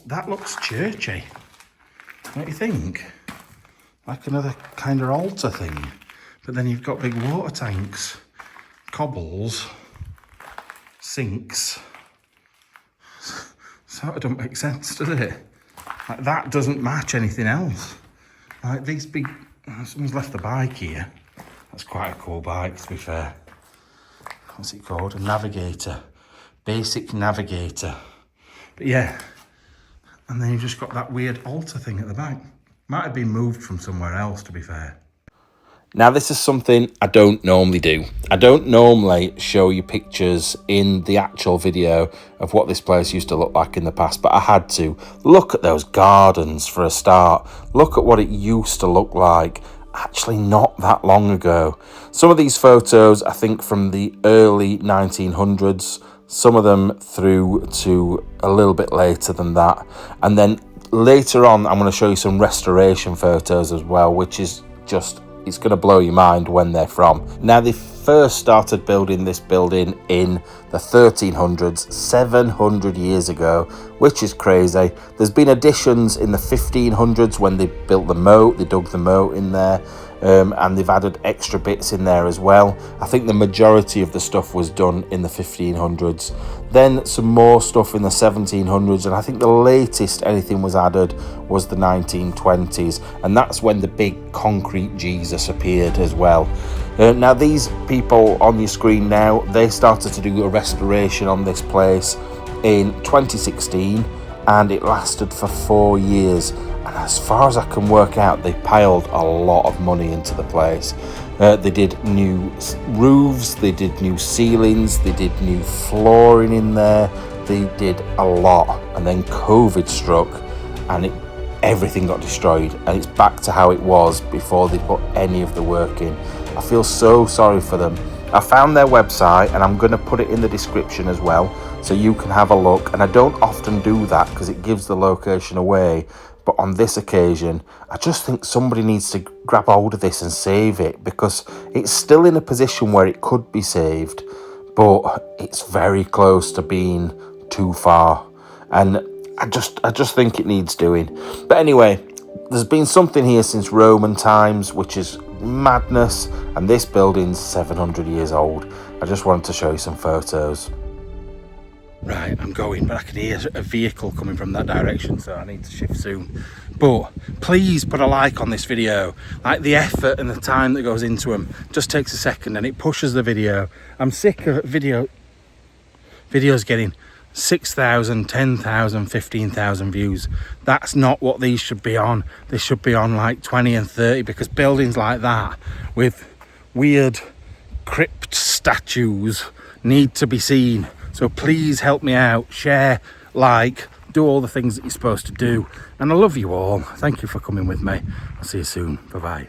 That looks churchy. Don't you think? Like another kind of altar thing. But then you've got big water tanks, cobbles, sinks. Sort of don't make sense, does it? Like, that doesn't match anything else. Like these big, someone's left the bike here. That's quite a cool bike, to be fair. What's it called? A navigator. Basic navigator. But yeah. And then you've just got that weird altar thing at the back. Might have been moved from somewhere else, to be fair. Now, this is something I don't normally do. I don't normally show you pictures in the actual video of what this place used to look like in the past, but I had to. Look at those gardens for a start. Look at what it used to look like actually not that long ago. Some of these photos, I think, from the early 1900s, some of them through to a little bit later than that. And then later on, I'm going to show you some restoration photos as well, which is just, it's going to blow your mind when they're from. Now, they first started building this building in the 1300s, 700 years ago, which is crazy. There's been additions in the 1500s when they built the moat, they dug the moat in there, and they've added extra bits in there as well. I think the majority of the stuff was done in the 1500s. Then some more stuff in the 1700s, and I think the latest anything was added was the 1920s, and that's when the big concrete Jesus appeared as well. Now, these people on your screen now, they started to do a restoration on this place in 2016, and it lasted for 4 years. And as far as I can work out, they piled a lot of money into the place. They did new roofs, they did new ceilings, they did new flooring in there, they did a lot. And then COVID struck, and everything got destroyed, and it's back to how it was before they put any of the work in. I feel so sorry for them. I found their website and I'm going to put it in the description as well, so you can have a look. And I don't often do that because it gives the location away, but on this occasion I just think somebody needs to grab hold of this and save it, because it's still in a position where it could be saved, but it's very close to being too far, and I just think it needs doing. But anyway, there's been something here since Roman times, which is madness, and this building's 700 years old. I just wanted to show you some photos. Right, I'm going, but I can hear a vehicle coming from that direction, so I need to shift soon. But please put a like on this video. Like, the effort and the time that goes into them just takes a second and it pushes the video. I'm sick of videos getting 6,000, 10,000, 15,000 views. That's not what these should be on. They should be on like 20 and 30, because buildings like that with weird crypt statues need to be seen. So please help me out, share, like, do all the things that you're supposed to do. And I love you all. Thank you for coming with me. I'll see you soon. Bye-bye.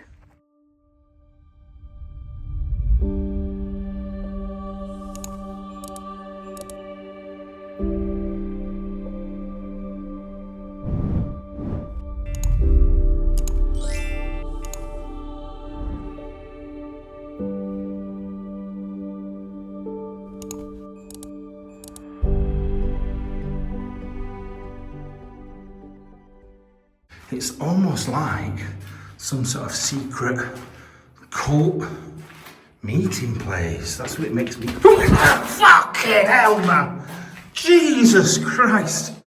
It's almost like some sort of secret cult meeting place. That's what it makes me. Fucking hell, man! Jesus Christ!